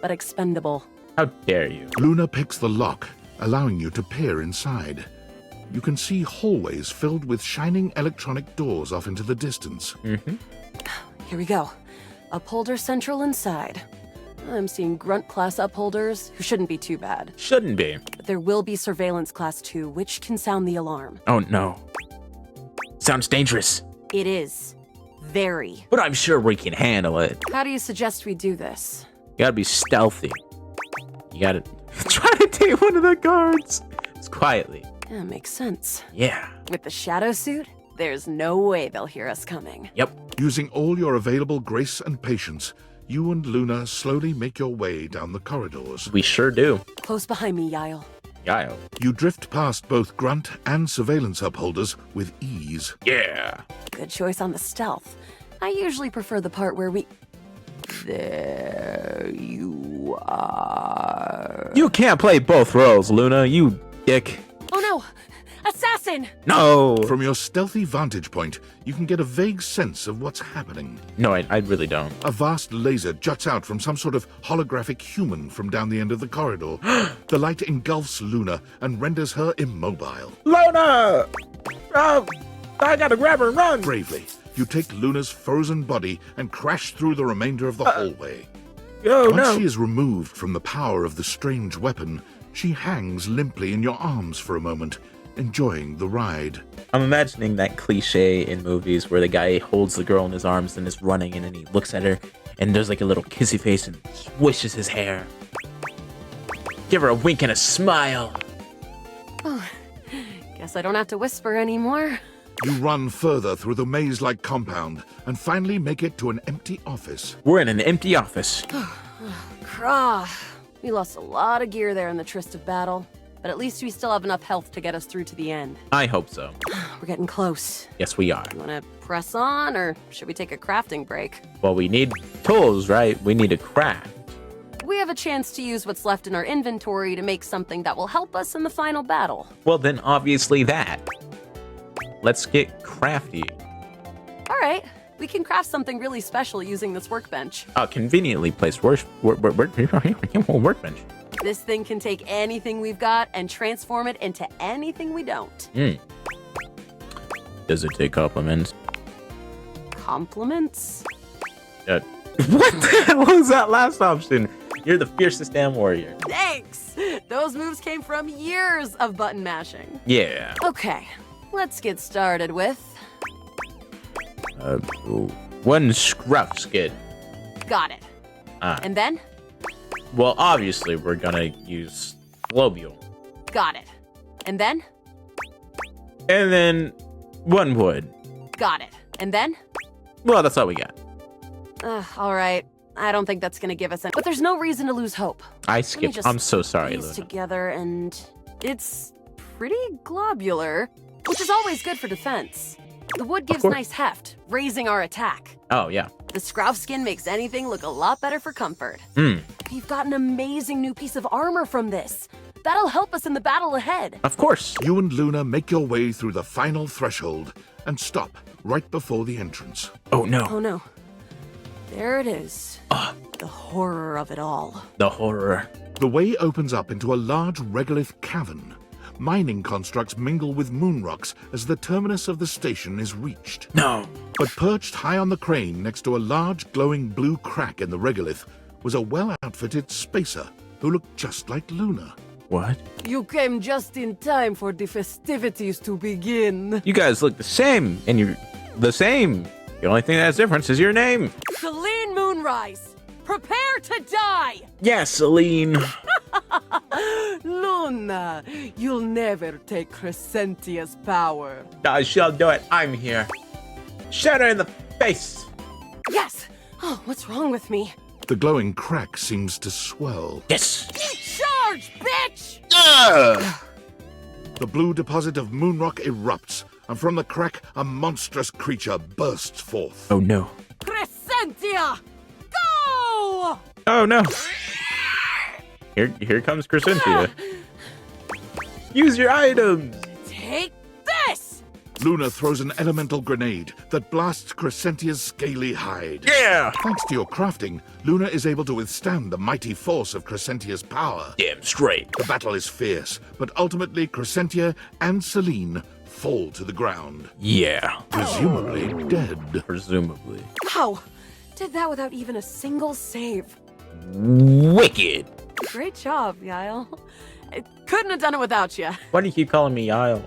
but expendable. How dare you? Luna picks the lock, allowing you to peer inside. You can see hallways filled with shining electronic doors off into the distance. Here we go. Upholder Central inside. I'm seeing Grunt class Upholders, who shouldn't be too bad. Shouldn't be. But there will be Surveillance class 2, which can sound the alarm. Oh no. Sounds dangerous. It is. Very. But I'm sure we can handle it. How do you suggest we do this? You gotta be stealthy. You gotta try to take one of the guards. Just quietly. Yeah, makes sense. Yeah. With the shadow suit, there's no way they'll hear us coming. Yep. Using all your available grace and patience, you and Luna slowly make your way down the corridors. We sure do. Close behind me, Yael. Yael. You drift past both Grunt and Surveillance Upholders with ease. Yeah. Good choice on the stealth. I usually prefer the part where we... There you are. You can't play both roles, Luna, you dick. Oh no! Assassin! No! From your stealthy vantage point, you can get a vague sense of what's happening. No, I really don't. A vast laser juts out from some sort of holographic human from down the end of the corridor. The light engulfs Luna and renders her immobile. Luna! Oh, I gotta grab her and run! Bravely, you take Luna's frozen body and crash through the remainder of the hallway. Oh, Once no. she is removed from the power of the strange weapon, she hangs limply in your arms for a moment, enjoying the ride. I'm imagining that cliche in movies where the guy holds the girl in his arms and is running, and then he looks at her, and there's like a little kissy face and swishes his hair. Give her a wink and a smile. Oh, guess I don't have to whisper anymore. You run further through the maze-like compound and finally make it to an empty office. We're in an empty office. Crah. We lost a lot of gear there in the tryst of battle, but at least we still have enough health to get us through to the end. I hope so. We're getting close. Yes, we are. You want to press on, or should we take a crafting break? Well, we need tools, right? We need a craft. We have a chance to use what's left in our inventory to make something that will help us in the final battle. Well, then obviously that. Let's get crafty. All right, we can craft something really special using this workbench. Conveniently placed workbench. This thing can take anything we've got and transform it into anything we don't. Does it take compliments? Compliments? What the hell was that last option? You're the fiercest damn warrior. Thanks! Those moves came from years of button mashing. Yeah. Okay, let's get started with... one scruff skin. Got it. And then? Well, obviously, we're gonna use globule. Got it. And then? And then one wood. Got it. And then? Well, that's all we got. All right. I don't think that's gonna give us any, but there's no reason to lose hope. I skipped. I'm so sorry, Luna. Luna. Together, and it's pretty globular, which is always good for defense. The wood gives nice heft, raising our attack. Oh, yeah. The scrouf skin makes anything look a lot better for comfort. We've got an amazing new piece of armor from this. That'll help us in the battle ahead. Of course. You and Luna make your way through the final threshold and stop right before the entrance. Oh, no. Oh, no. There it is. The horror of it all. The horror. The way opens up into a large regolith cavern. Mining constructs mingle with moon rocks as the terminus of the station is reached. No. But perched high on the crane next to a large glowing blue crack in the regolith was a well-outfitted spacer who looked just like Luna. What? You came just in time for the festivities to begin. You guys look the same, and you're the same. The only thing that's different is your name. Celine Moonrise, prepare to die! Yes, Celine. Luna, you'll never take Crescentia's power. I shall do it. I'm here. Shoot her in the face. Yes! Oh, what's wrong with me? The glowing crack seems to swell. Yes! Charge, bitch! The blue deposit of moonrock erupts, and from the crack, a monstrous creature bursts forth. Oh, no. Crescentia! Go! Oh, no. Here comes Crescentia. Use your items. Take this! Luna throws an elemental grenade that blasts Crescentia's scaly hide. Yeah! Thanks to your crafting, Luna is able to withstand the mighty force of Crescentia's power. Damn straight. The battle is fierce, but ultimately Crescentia and Celine fall to the ground. Yeah. Presumably dead. Presumably. Wow! Did that without even a single save. Wicked. Great job, Yael. I couldn't have done it without you. Why do you keep calling me Yael?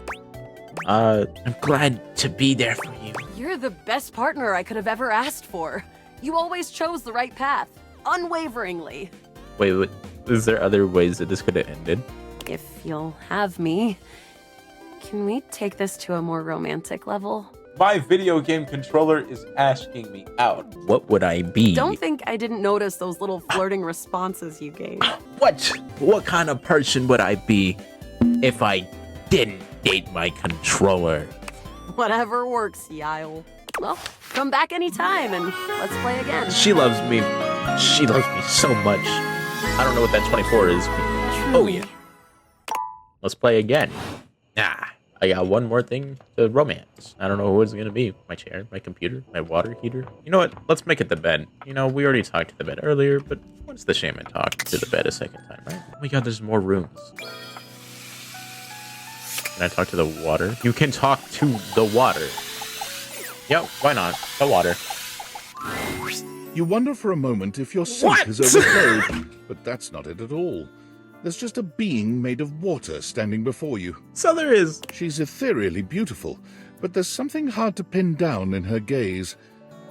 I'm glad to be there for you. You're the best partner I could have ever asked for. You always chose the right path, unwaveringly. Wait, is there other ways that this could have ended? If you'll have me, can we take this to a more romantic level? My video game controller is asking me out. What would I be? Don't think I didn't notice those little flirting responses you gave. What kind of person would I be if I didn't date my controller? Whatever works, Yael. Well, come back anytime and let's play again. She loves me. She loves me so much. I don't know what that 24 is. Oh, yeah. Let's play again. I got one more thing to romance. I don't know who it's going to be. My chair, my computer, my water heater. You know what? Let's make it the bed. You know, we already talked to the bed earlier, but what's the shame in talking to the bed a second time, right? Oh my god, there's more rooms. Can I talk to the water? You can talk to the water. Yep, why not? The water. You wonder for a moment if your sink has overflowed, but that's not it at all. There's just a being made of water standing before you. So there is. She's ethereally beautiful, but there's something hard to pin down in her gaze.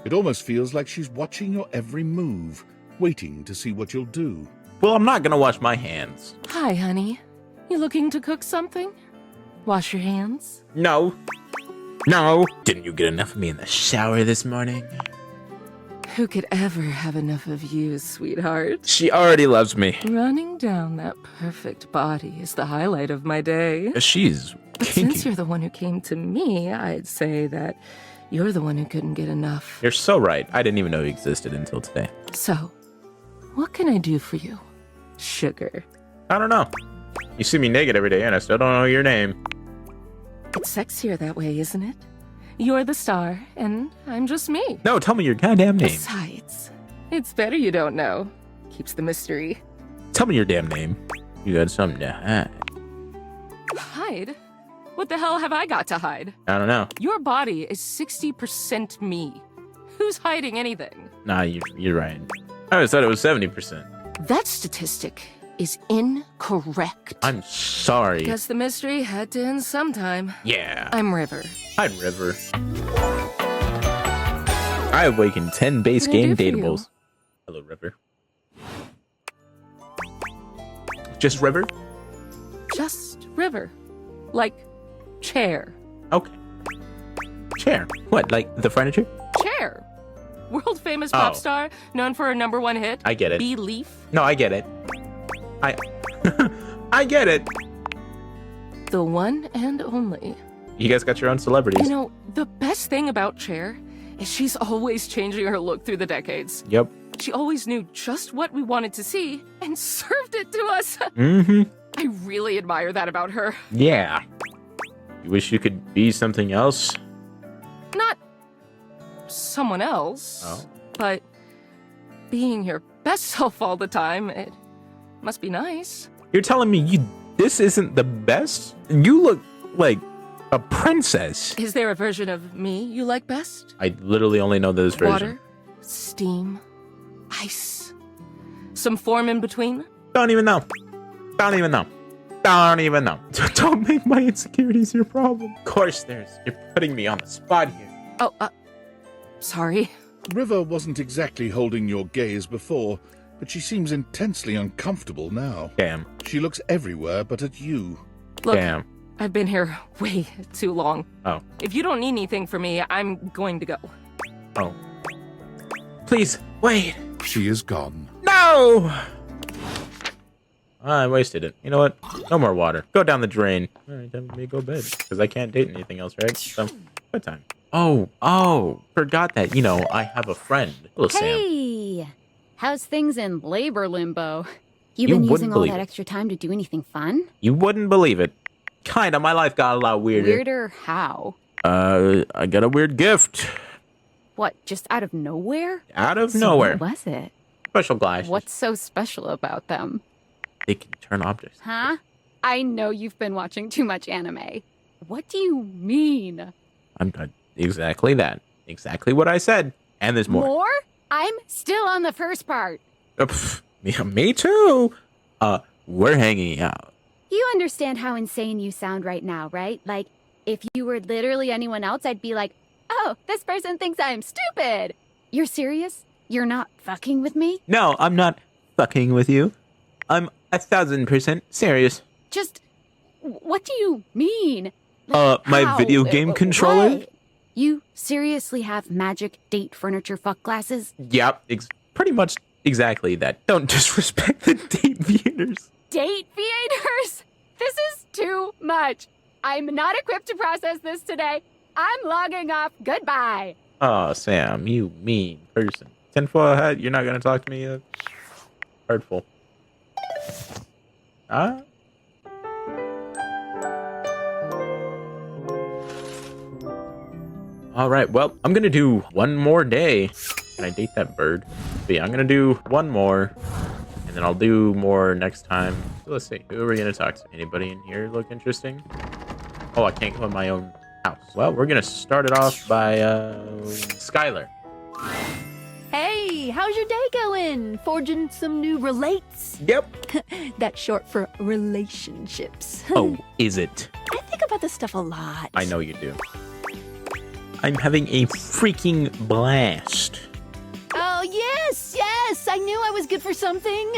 It almost feels like she's watching your every move, waiting to see what you'll do. Well, I'm not gonna wash my hands. Hi, honey. You looking to cook something? Wash your hands? No. No. Didn't you get enough of me in the shower this morning? Who could ever have enough of you, sweetheart? She already loves me. Running down that perfect body is the highlight of my day. She's But kinky. since you're the one who came to me, I'd say that you're the one who couldn't get enough. You're so right. I didn't even know you existed until today. So, what can I do for you, sugar? I don't know. You see me naked every day and I still don't know your name. It's sexier that way, isn't it? You're the star, and I'm just me. No, tell me your goddamn name. Besides, it's better you don't know. Keeps the mystery. Tell me your damn name. You got something to hide. Hide? What the hell have I got to hide? I don't know. Your body is 60% me. Who's hiding anything? Nah, you're right. I always thought it was 70%. That statistic is incorrect. I'm sorry. Guess the mystery had to end sometime. Yeah. I'm River. I'm River. I awakened 10 base What can I game do for you? datables. Hello, River. Just River? Just River. Like, chair. Okay. Chair. What, like the furniture? Chair. World famous pop Oh. star, known for her #1 hit. I get it. Belief. No, I get it. I get it. The one and only. You guys got your own celebrities. You know, the best thing about Cher is she's always changing her look through the decades. Yep. She always knew just what we wanted to see and served it to us. Mm-hmm. I really admire that about her. Yeah. You wish you could be something else? Not someone else, Oh. but being your best self all the time, it must be nice. You're telling me this isn't the best? You look like a princess. Is there a version of me you like best? I literally only know this version. Water, steam, ice, some form in between? Don't even know. Don't even know. Don't even know. Don't make my insecurities your problem. Of course there's. You're putting me on the spot here. Oh, sorry. River wasn't exactly holding your gaze before, but she seems intensely uncomfortable now. Damn. She looks everywhere but at you. Look, Damn. I've been here way too long. Oh. If you don't need anything from me, I'm going to go. Oh. Please, wait. She is gone. No! I wasted it. You know what? No more water. Go down the drain. All right, time for me to go to bed. Because I can't date anything else, right? So, bedtime. Oh, forgot that. You know, I have a friend. Hello, Sam. Hey! How's things in labor limbo? You Been wouldn't using all believe that it. extra time to do anything fun? You wouldn't believe it. Kinda, my life got a lot weirder. Weirder how? I got a weird gift. What, just out of nowhere? Out of So nowhere. What was it? Special glasses. What's so special about them? They can turn objects. Huh? I know you've been watching too much anime. What do you mean? I'm exactly that. Exactly what I said. And there's more. More? I'm still on the first part. Yeah, me too. We're hanging out. You understand how insane you sound right now, right? Like, if you were literally anyone else, I'd be like, oh, this person thinks I'm stupid. You're serious? You're not fucking with me? No, I'm not fucking with you. I'm 1,000% serious. Just, what do you mean? My How? video game controller? What? You seriously have magic date furniture fuck glasses? Yep, pretty much exactly that. Don't disrespect the date theaters. Date theaters? This is too much. I'm not equipped to process this today. I'm logging off. Goodbye. Oh, Sam, you mean person. Tinfoil hat, you're not gonna talk to me? Hurtful. Ah? Alright, well, I'm gonna do one more day. Can I date that bird? But yeah, I'm gonna do one more. And then I'll do more next time. So let's see, who are we gonna talk to? Anybody in here look interesting? Oh, I can't go in my own house. Well, we're gonna start it off by, Skylar. Hey, how's your day going? Forging some new relates? Yep. That's short for relationships. Oh, is it? I think about this stuff a lot. I know you do. I'm having a freaking blast. Oh, yes, yes! I knew I was good for something.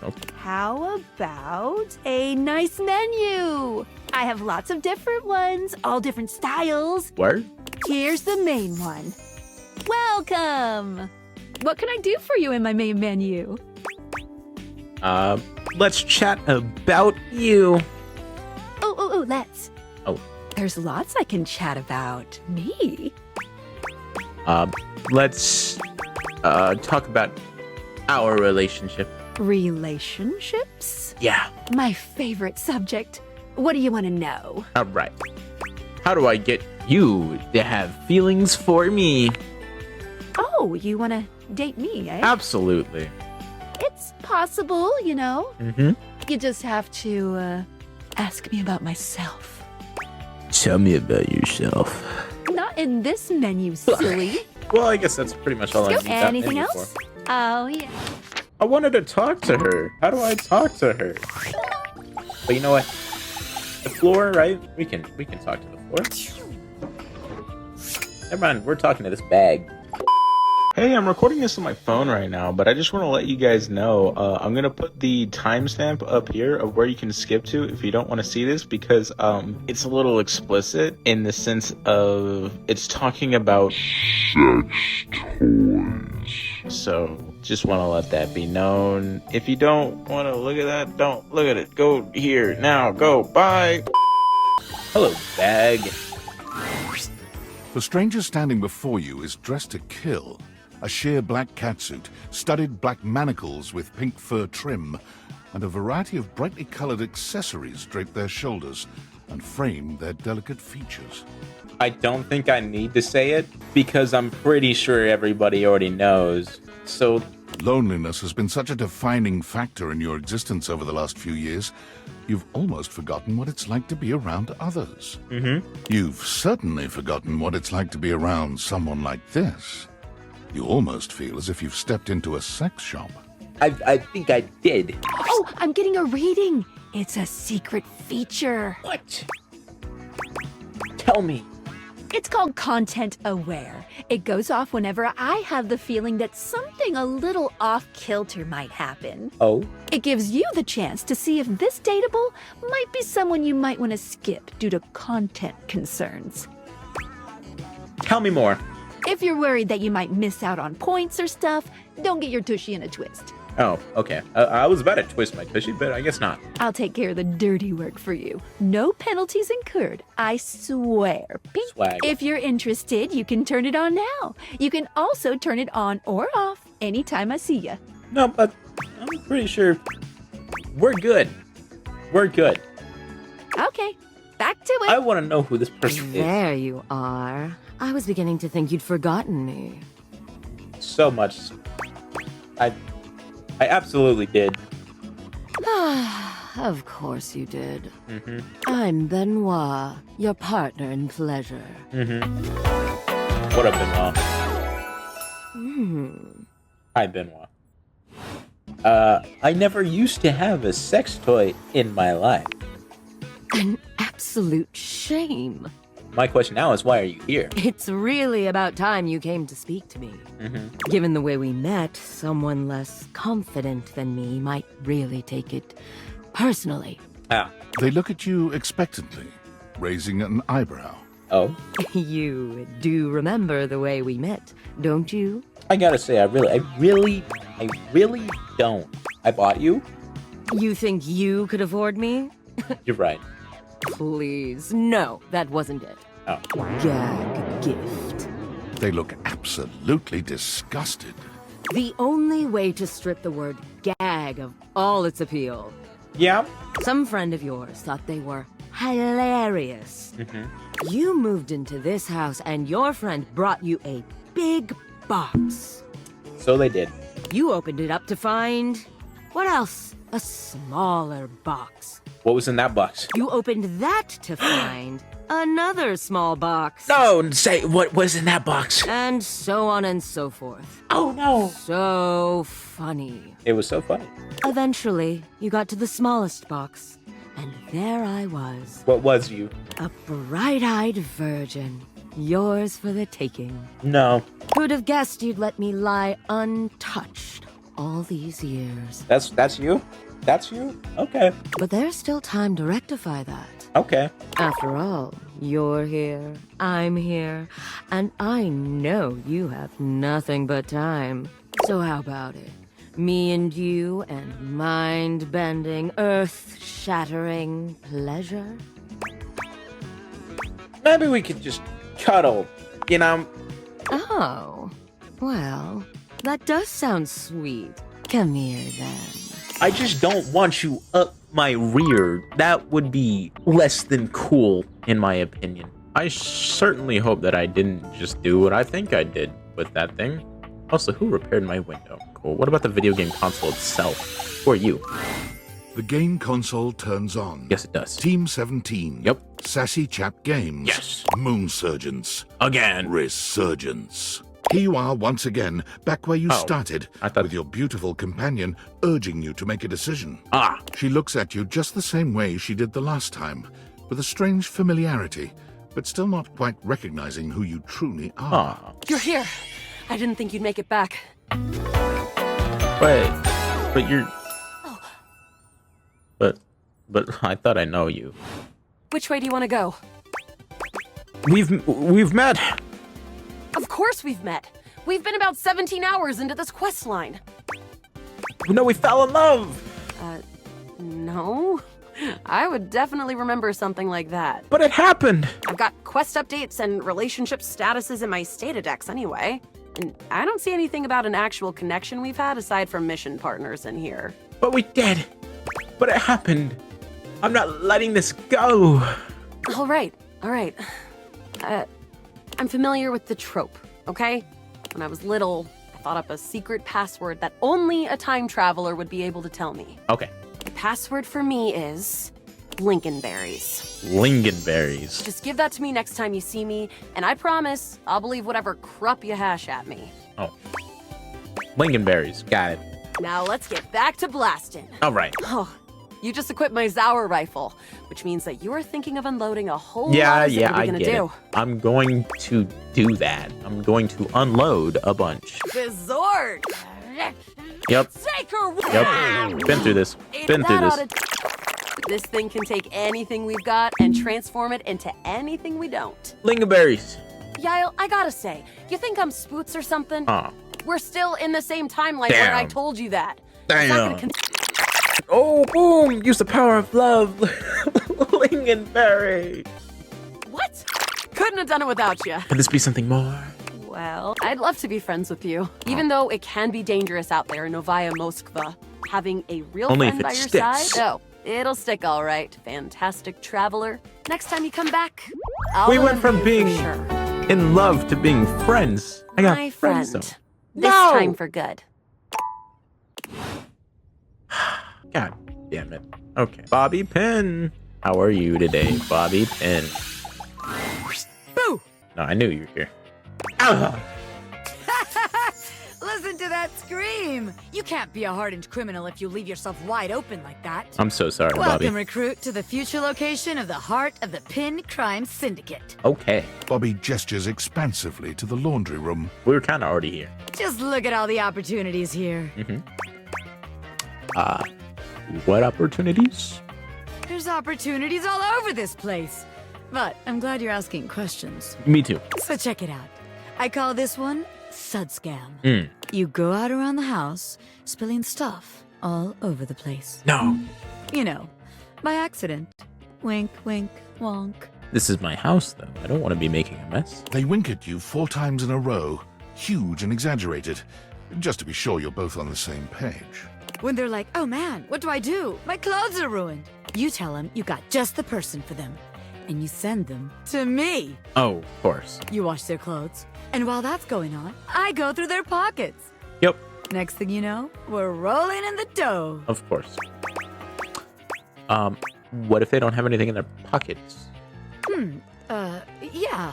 Okay. How about a nice menu? I have lots of different ones, all different styles. Word? Here's the main one. Welcome! What can I do for you in my main menu? Let's chat about you. Oh, let's. Oh. There's lots I can chat about. Me? Let's talk about our relationship. Relationships? Yeah. My favorite subject. What do you want to know? All right. How do I get you to have feelings for me? Oh, you want to date me, eh? Absolutely. It's possible, you know. Mm-hmm. You just have to ask me about myself. Tell me about yourself. Not in this menu, silly. Well, I guess that's pretty much all I need that Anything menu else? for. Oh, yeah. I wanted to talk to her. How do I talk to her? But you know what? The floor, right? We can talk to the floor. Never mind, we're talking to this bag. Hey, I'm recording this on my phone right now, but I just want to let you guys know, I'm going to put the timestamp up here of where you can skip to if you don't want to see this, because it's a little explicit in the sense of it's talking about sex toys. So just want to let that be known. If you don't want to look at that, don't look at it. Go here, now, go, bye. Hello, bag. The stranger standing before you is dressed to kill. A sheer black catsuit, studded black manacles with pink fur trim, and a variety of brightly colored accessories drape their shoulders and frame their delicate features. I don't think I need to say it, because I'm pretty sure everybody already knows. So loneliness has been such a defining factor in your existence over the last few years, you've almost forgotten what it's like to be around others. Mm-hmm. You've certainly forgotten what it's like to be around someone like this. You almost feel as if you've stepped into a sex shop. I think I did. Oh, I'm getting a reading. It's a secret feature. What? Tell me. It's called Content Aware. It goes off whenever I have the feeling that something a little off-kilter might happen. Oh? It gives you the chance to see if this dateable might be someone you might want to skip due to content concerns. Tell me more. If you're worried that you might miss out on points or stuff, don't get your tushy in a twist. Oh, okay. I was about to twist my tushy, but I guess not. I'll take care of the dirty work for you. No penalties incurred, I swear. Pink. Swag. If you're interested, you can turn it on now. You can also turn it on or off anytime I see you. No, but I'm pretty sure we're good. We're good. Okay, back to it. I want to know who this person is. There you are. I was beginning to think you'd forgotten me. So much. I absolutely did. Of course you did. Mm-hmm. I'm Benoit, your partner in pleasure. Mm-hmm. What up, Benoit? Hi, Benoit. I never used to have a sex toy in my life. An absolute shame. My question now is, why are you here? It's really about time you came to speak to me. Mm-hmm. Given the way we met, someone less confident than me might really take it personally. Ah. They look at you expectantly, raising an eyebrow. Oh? You do remember the way we met, don't you? I gotta say, I really don't. I bought you? You think you could afford me? You're right. Please, no, that wasn't it. Oh. Gag gift. They look absolutely disgusted. The only way to strip the word gag of all its appeal. Yeah? Some friend of yours thought they were hilarious. Mm-hmm. You moved into this house and your friend brought you a big box. So they did. You opened it up to find... what else? a smaller box. What was in that box? You opened that to find another small box. No, say what was in that box. And so on and so forth. Oh no. So funny. It was so funny. Eventually, you got to the smallest box, and there I was. What was you? A bright-eyed virgin. Yours for the taking. No. Who'd have guessed you'd let me lie untouched all these years? That's you? That's you? Okay. But there's still time to rectify that. Okay. After all, you're here, I'm here, and I know you have nothing but time. So how about it? Me and you and mind-bending, earth-shattering pleasure? Maybe we could just cuddle, you know? Oh, well, that does sound sweet. Come here, then. I just don't want you up my rear. That would be less than cool, in my opinion. I certainly hope that I didn't just do what I think I did with that thing. Also, who repaired my window? Cool. What about the video game console itself? Who are you? The game console turns on. Yes, it does. Team 17. Yep. Sassy Chap Games. Yes. Moonsurgence. Again. Resurgence. Here you are once again, back where you started, with your beautiful companion urging you to make a decision. She looks at you just the same way she did the last time, with a strange familiarity, but still not quite recognizing who you truly are. You're here. I didn't think you'd make it back. But you're... But I thought I know you. Which way do you want to go? We've met. Of course we've met. We've been about 17 hours into this quest line. No, we fell in love. No. I would definitely remember something like that. But it happened. I've got quest updates and relationship statuses in my Stata decks anyway. And I don't see anything about an actual connection we've had aside from mission partners in here. But we did. But it happened. I'm not letting this go. All right. I'm familiar with the trope, okay? When I was little, I thought up a secret password that only a time traveler would be able to tell me. Okay. The password for me is Lincolnberries. Lincolnberries. Just give that to me next time you see me, and I promise I'll believe whatever crap you hash at me. Oh. Lincolnberries. Got it. Now let's get back to blasting. All right. Oh, you just equipped my Zauer rifle, which means that you are thinking of unloading a whole lot. Yeah, What are I you gonna get do? it. I'm going to do that. I'm going to unload a bunch. The Zord. Yep. Saker. Yep. Been through this. Been through this. This thing can take anything we've got and transform it into anything we don't. Lincolnberries. Yael, I gotta say, you think I'm spoots or something? We're still in the same timeline where I told you that. Damn. Oh, boom! Use the power of love. Lincolnberry. What? Couldn't have done it without you. Could this be something more? Well, I'd love to be friends with you. Even though it can be dangerous out there in Novaya Moskva, having a real Only friend if it by your sticks. side? Oh, it'll stick all right. Fantastic traveler. Next time you come back, We went from being in love to being friends. I got my friends, friend. though. This No! time for good. God damn it. Okay. Bobby Pin. How are you today, Bobby Pin? Boo! No, I knew you were here. Ah! Listen to that scream! You can't be a hardened criminal if you leave yourself wide open like that. I'm so sorry, Welcome, Bobby. recruit, to the future location of the heart of the Pin Crime Syndicate. Okay. Bobby gestures expansively to the laundry room. We were kind of already here. Just look at all the opportunities here. What opportunities? There's opportunities all over this place. But I'm glad you're asking questions. Me too. So check it out. I call this one Sudscam. You go out around the house, spilling stuff all over the place. No. You know, by accident. Wink, wink, wonk. This is my house, though. I don't want to be making a mess. They wink at you 4 times in a row, huge and exaggerated, just to be sure you're both on the same page. When they're like, oh man, what do I do? My clothes are ruined. You tell them you got just the person for them. And you send them to me. Oh, of course. You wash their clothes. And while that's going on, I go through their pockets. Yep. Next thing you know, we're rolling in the dough. Of course. What if they don't have anything in their pockets? Yeah.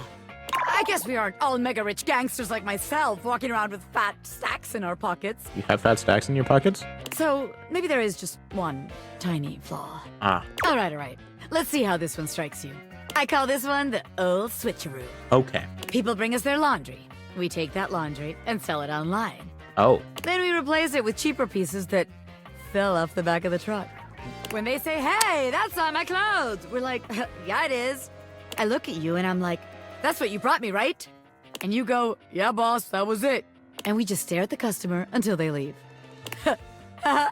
I guess we aren't all mega-rich gangsters like myself walking around with fat stacks in our pockets. You have fat stacks in your pockets? So, maybe there is just one tiny flaw. Ah. All right. Let's see how this one strikes you. I call this one the old switcheroo. Okay. People bring us their laundry. We take that laundry and sell it online. Oh. Then we replace it with cheaper pieces that fell off the back of the truck. When they say, hey, that's not my clothes, we're like, yeah, it is. I look at you and I'm like, that's what you brought me, right? And you go, yeah, boss, that was it. And we just stare at the customer until they leave. How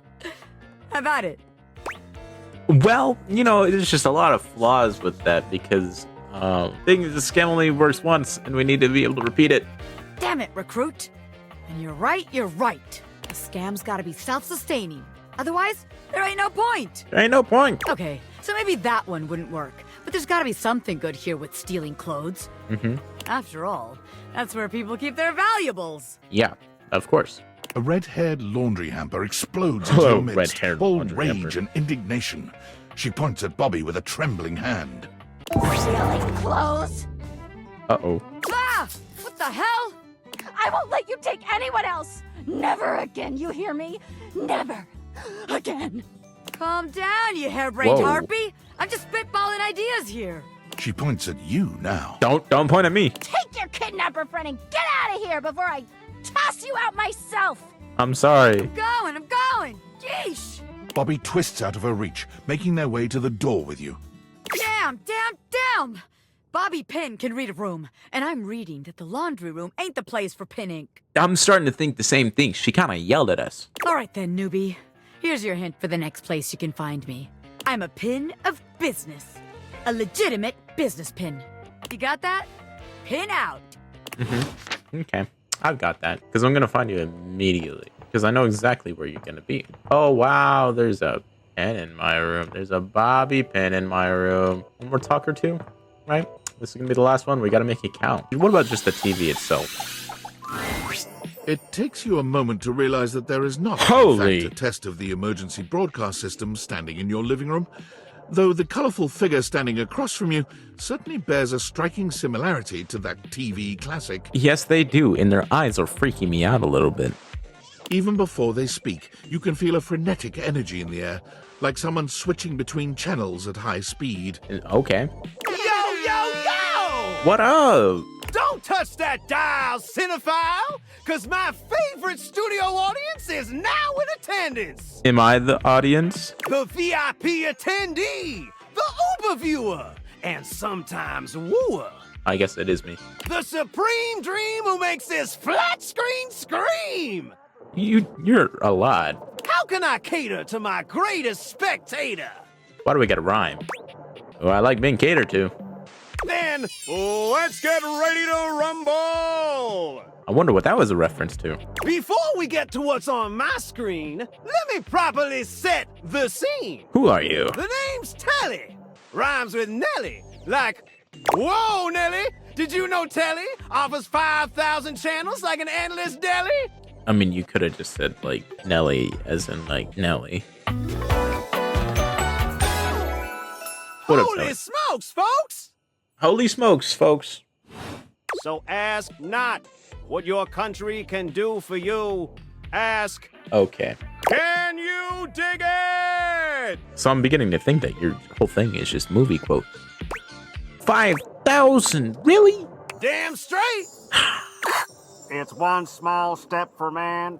about it? Well, there's just a lot of flaws with that because the scam only works once and we need to be able to repeat it. Damn it, recruit. And you're right. A scam's gotta be self-sustaining. Otherwise, there ain't no point. There ain't no point. Okay, so maybe that one wouldn't work. But there's gotta be something good here with stealing clothes. Mm-hmm. After all, that's where people keep their valuables. Yeah, of course. A red-haired laundry hamper explodes into your midst, full rage and indignation. She points at Bobby with a trembling hand. Stealing clothes? Uh-oh. Ah! What the hell? I won't let you take anyone else! Never again, you hear me? Never again. Calm down, you harebrained Whoa. harpy. I'm just spitballing ideas here. She points at you now. Don't point at me. Take your kidnapper friend and get out of here before I toss you out myself! I'm sorry. I'm going! Yeesh! Bobby twists out of her reach, making their way to the door with you. Damn! Bobby Pin can read a room, and I'm reading that the laundry room ain't the place for pinning. I'm starting to think the same thing. She kind of yelled at us. All right then, newbie. Here's your hint for the next place you can find me. I'm a pin of business. A legitimate business pin. You got that? Pin out. Mm-hmm. Okay. I've got that. Because I'm going to find you immediately. Because I know exactly where you're going to be. Oh, wow. There's a pen in my room. There's a Bobby pin in my room. One more talk or two, right? This is going to be the last one. We got to make it count. What about just the TV itself? It takes you a moment to realize that there is not, Holy. in fact, a test of the emergency broadcast system standing in your living room, though the colourful figure standing across from you certainly bears a striking similarity to that TV classic. Yes, they do, and their eyes are freaking me out a little bit. Even before they speak, you can feel a frenetic energy in the air, like someone switching between channels at high speed. Okay. Yo! What up? Don't touch that dial, cinephile, because my favorite studio audience is now in attendance. Am I the audience? The VIP attendee, the Uber viewer, and sometimes wooer. I guess it is me. The supreme dream who makes this flat screen scream. You're a lot. How can I cater to my greatest spectator? Why do we get a rhyme? Oh, I like being catered to. Then, let's get ready to rumble! I wonder what that was a reference to. Before we get to what's on my screen, let me properly set the scene. Who are you? The name's Telly. Rhymes with Nelly. Like, whoa, Nelly! Did you know Telly offers 5,000 channels like an endless deli? I mean, you could have just said, like, Nelly, as in, like, Nelly. What up, Holy smokes, folks! Holy smokes, folks. So ask not what your country can do for you. Ask, Okay. can you dig it? So I'm beginning to think that your whole thing is just movie quotes. 5,000? Really? Damn straight! It's one small step for man,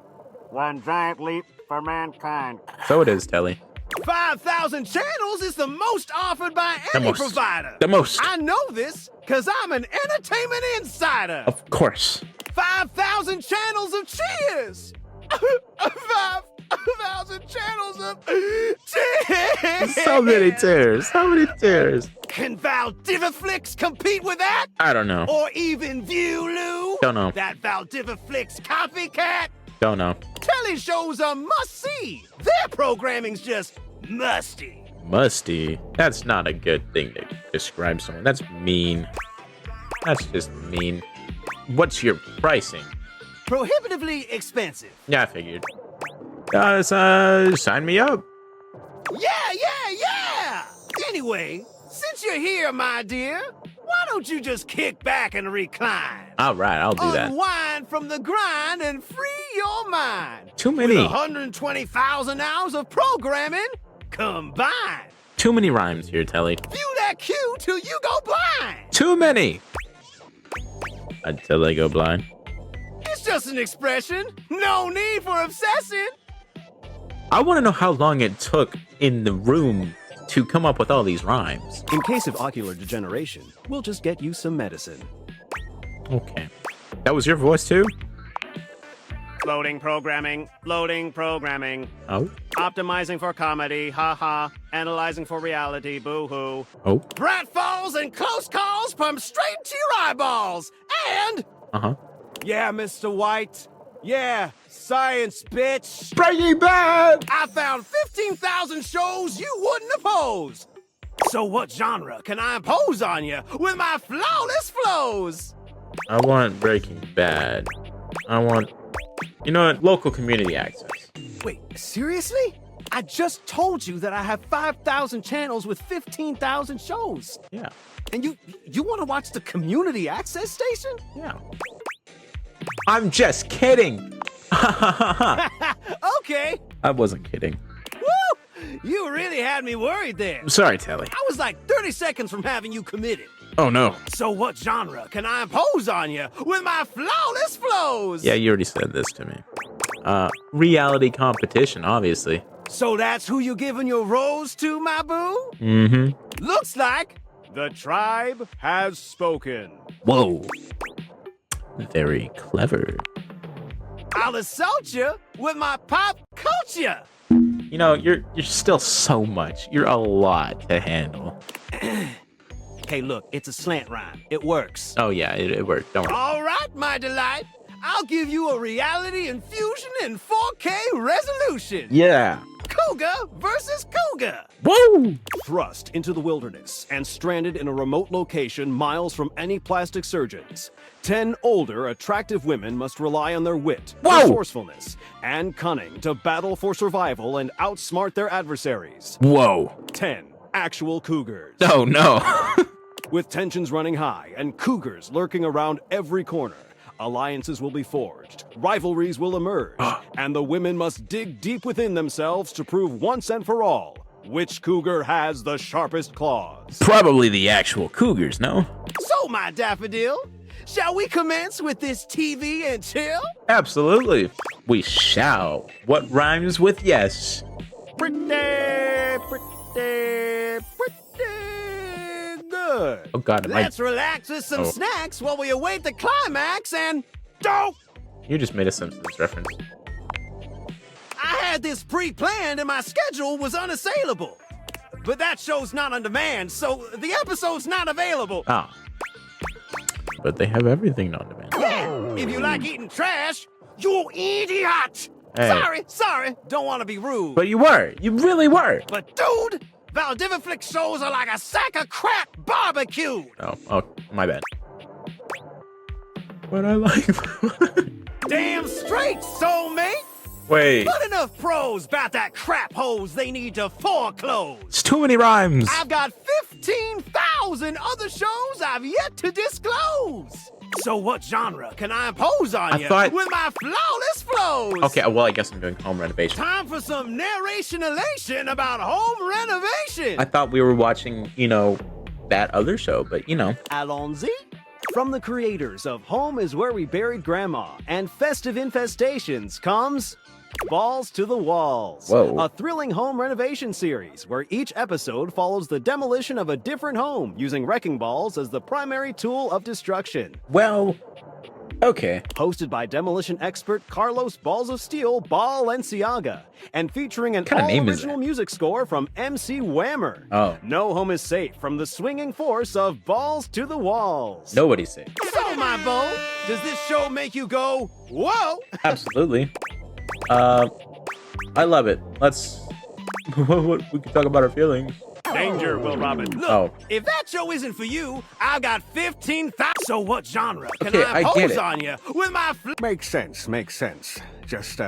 one giant leap for mankind. So it is, Telly. 5,000 channels is the most offered by The any most. provider. The most. I know this because I'm an entertainment insider. Of course. 5,000 channels of cheers. 5,000 channels of tears. So many tears. So many tears. Can Valdiviflix compete with that? I don't know. Or even View, Lou? Don't know. That Valdiviflix copycat? Don't know. Telly shows are must-see. Their programming's just musty. Musty. That's not a good thing to describe someone. That's mean. That's just mean. What's your pricing? Prohibitively expensive. Yeah, I figured. Sign me up. Yeah! Anyway, since you're here, my dear, why don't you just kick back and recline? All right, I'll do that. Unwind from the grind and free your mind. Too many. With 120,000 hours of programming combined. Too many rhymes here, Telly. View that cue till you go blind. Too many. Until they go blind. It's just an expression. No need for obsessing. I want to know how long it took in the room to come up with all these rhymes. In case of ocular degeneration, we'll just get you some medicine. Okay. That was your voice too? Loading programming. Loading programming. Oh. Optimizing for comedy. Ha. Analyzing for reality. Boo hoo. Oh. Pratfalls and close calls pump straight to your eyeballs. And. Yeah, Mr. White. Yeah, science, bitch. Breaking Bad! I found 15,000 shows you wouldn't oppose. So what genre can I impose on you with my flawless flows? I want Breaking Bad. I want, you know what, local community access. Wait, seriously? I just told you that I have 5,000 channels with 15,000 shows. Yeah. And you want to watch the community access station? Yeah. I'm just kidding. Okay. I wasn't kidding. Woo! You really had me worried there. I'm sorry, Telly. I was like 30 seconds from having you committed. Oh, no. So what genre can I impose on you with my flawless flows? Yeah, you already said this to me. Reality competition, obviously. So that's who you giving your rose to, my boo? Mm-hmm. Looks like the tribe has spoken. Whoa. Very clever. I'll assault you with my pop culture. You know, you're still so much. You're a lot to handle. Hey, look, it's a slant rhyme. It works. Oh, yeah, it worked. Don't worry. All right, my delight. I'll give you a reality infusion in 4K resolution. Yeah. Cougar versus Cougar. Woo! Thrust into the wilderness and stranded in a remote location miles from any plastic surgeons. 10 older, attractive women must rely on their wit, resourcefulness, and cunning to battle for survival and outsmart their adversaries. Whoa. 10 actual cougars. Oh, no. With tensions running high and cougars lurking around every corner, alliances will be forged, rivalries will emerge, and the women must dig deep within themselves to prove once and for all which cougar has the sharpest claws. Probably the actual cougars, no? So, my daffodil, shall we commence with this TV and chill? Absolutely. We shall. What rhymes with yes? Pretty good. Oh, God. Let's relax with some snacks while we await the climax and... Dope! You just made a Simpsons reference. I had this pre-planned and my schedule was unassailable. But that show's not on demand, so the episode's not available. Ah. But they have everything on demand. Yeah, if you like eating trash, you idiot! Hey. Sorry, don't want to be rude. But you were. You really were. But dude, Valdiviflix shows are like a sack of crap barbecued. Oh, my bad. But I like Damn straight, soulmate. Wait. Not enough pros about that crap hose they need to foreclose. It's too many rhymes. I've got 15,000 other shows I've yet to disclose. So what genre can I impose on you with my flawless flows? Okay, well, I guess I'm doing home renovation. Time for some narration elation about home renovation. I thought we were watching, that other show, but, Allons-y. From the creators of Home is Where We Buried Grandma and Festive Infestations comes Balls to the Walls, a thrilling home renovation series where each episode follows the demolition of a different home using wrecking balls as the primary tool of destruction. Well, okay. Hosted by demolition expert Carlos Balls of Steel Balenciaga and featuring an all-original music score from MC Whammer. Oh. No home is safe from the swinging force of Balls to the Walls. Nobody's safe. So, my beau, does this show make you go, whoa? Absolutely. I love it. We can talk about our feelings. Danger, Will Robin. Look, if that show isn't for you, I've got 15,000. So what genre can I impose on you with my... Makes sense. Just,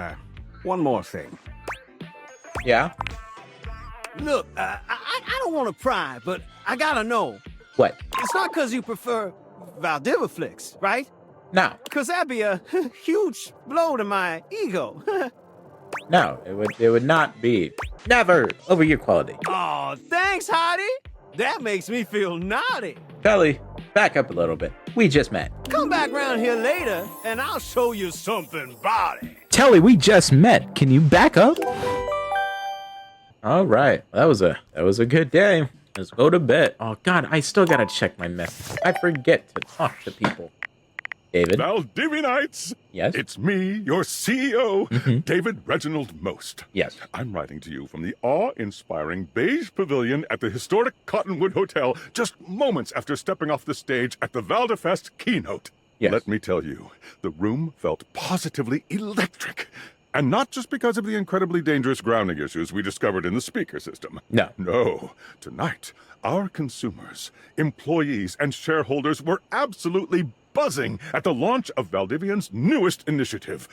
one more thing. Yeah? Look, I don't want to pry, but I gotta know. What? It's not because you prefer Valdiviflix, right? No. Because that'd be a huge blow to my ego. No, it would not be. Never over your quality. Oh, thanks, Hottie. That makes me feel naughty. Charlie, back up a little bit. We just met. Come back round here later, and I'll show you something body. Charlie, we just met. Can you back up? All right, that was a good day. Let's go to bed. Oh God, I still gotta check my messages. I forget to talk to people. David? Valdivianites! Yes? It's me, your CEO, David Reginald Most. Yes. I'm writing to you from the awe-inspiring beige pavilion at the historic Cottonwood Hotel just moments after stepping off the stage at the Valdefest keynote. Yes. Let me tell you, the room felt positively electric. And not just because of the incredibly dangerous grounding issues we discovered in the speaker system. No. No. Tonight, our consumers, employees, and shareholders were absolutely buzzing at the launch of Valdivian's newest initiative.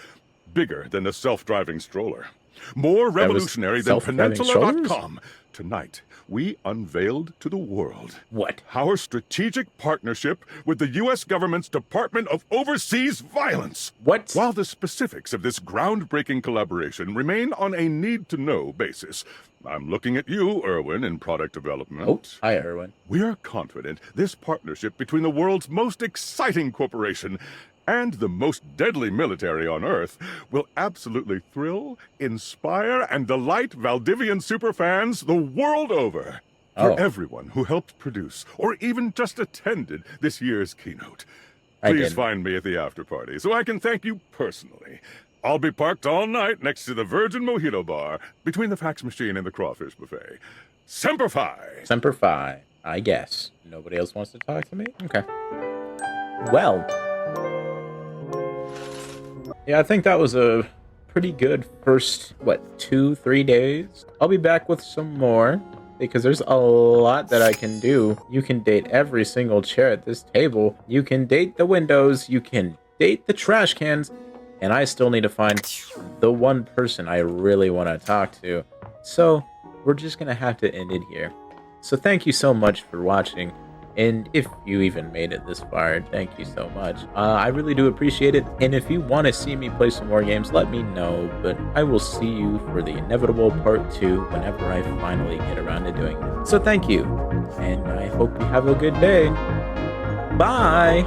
Bigger than the self-driving stroller. More revolutionary than Peninsula.com. Tonight, we unveiled to the world what? Our strategic partnership with the U.S. government's Department of Overseas Violence. What? While the specifics of this groundbreaking collaboration remain on a need-to-know basis, I'm looking at you, Erwin, in product development. Oh, hi, Erwin. We are confident this partnership between the world's most exciting corporation and the most deadly military on Earth will absolutely thrill, inspire, and delight Valdivian superfans the world over. For everyone who helped produce, or even just attended this year's keynote. Please find me at the after party so I can thank you personally. I'll be parked all night next to the Virgin Mojito Bar, between the fax machine and the crawfish buffet. Semper Fi! Semper Fi, I guess. Nobody else wants to talk to me? Okay. Well. Yeah, I think that was a pretty good first, 2-3 days? I'll be back with some more, because there's a lot that I can do. You can date every single chair at this table. You can date the windows. You can date the trash cans. And I still need to find the one person I really want to talk to. So, we're just going to have to end it here. So thank you so much for watching. And if you even made it this far, thank you so much. I really do appreciate it. And if you want to see me play some more games, let me know. But I will see you for the inevitable part 2 whenever I finally get around to doing it. So thank you. And I hope you have a good day. Bye!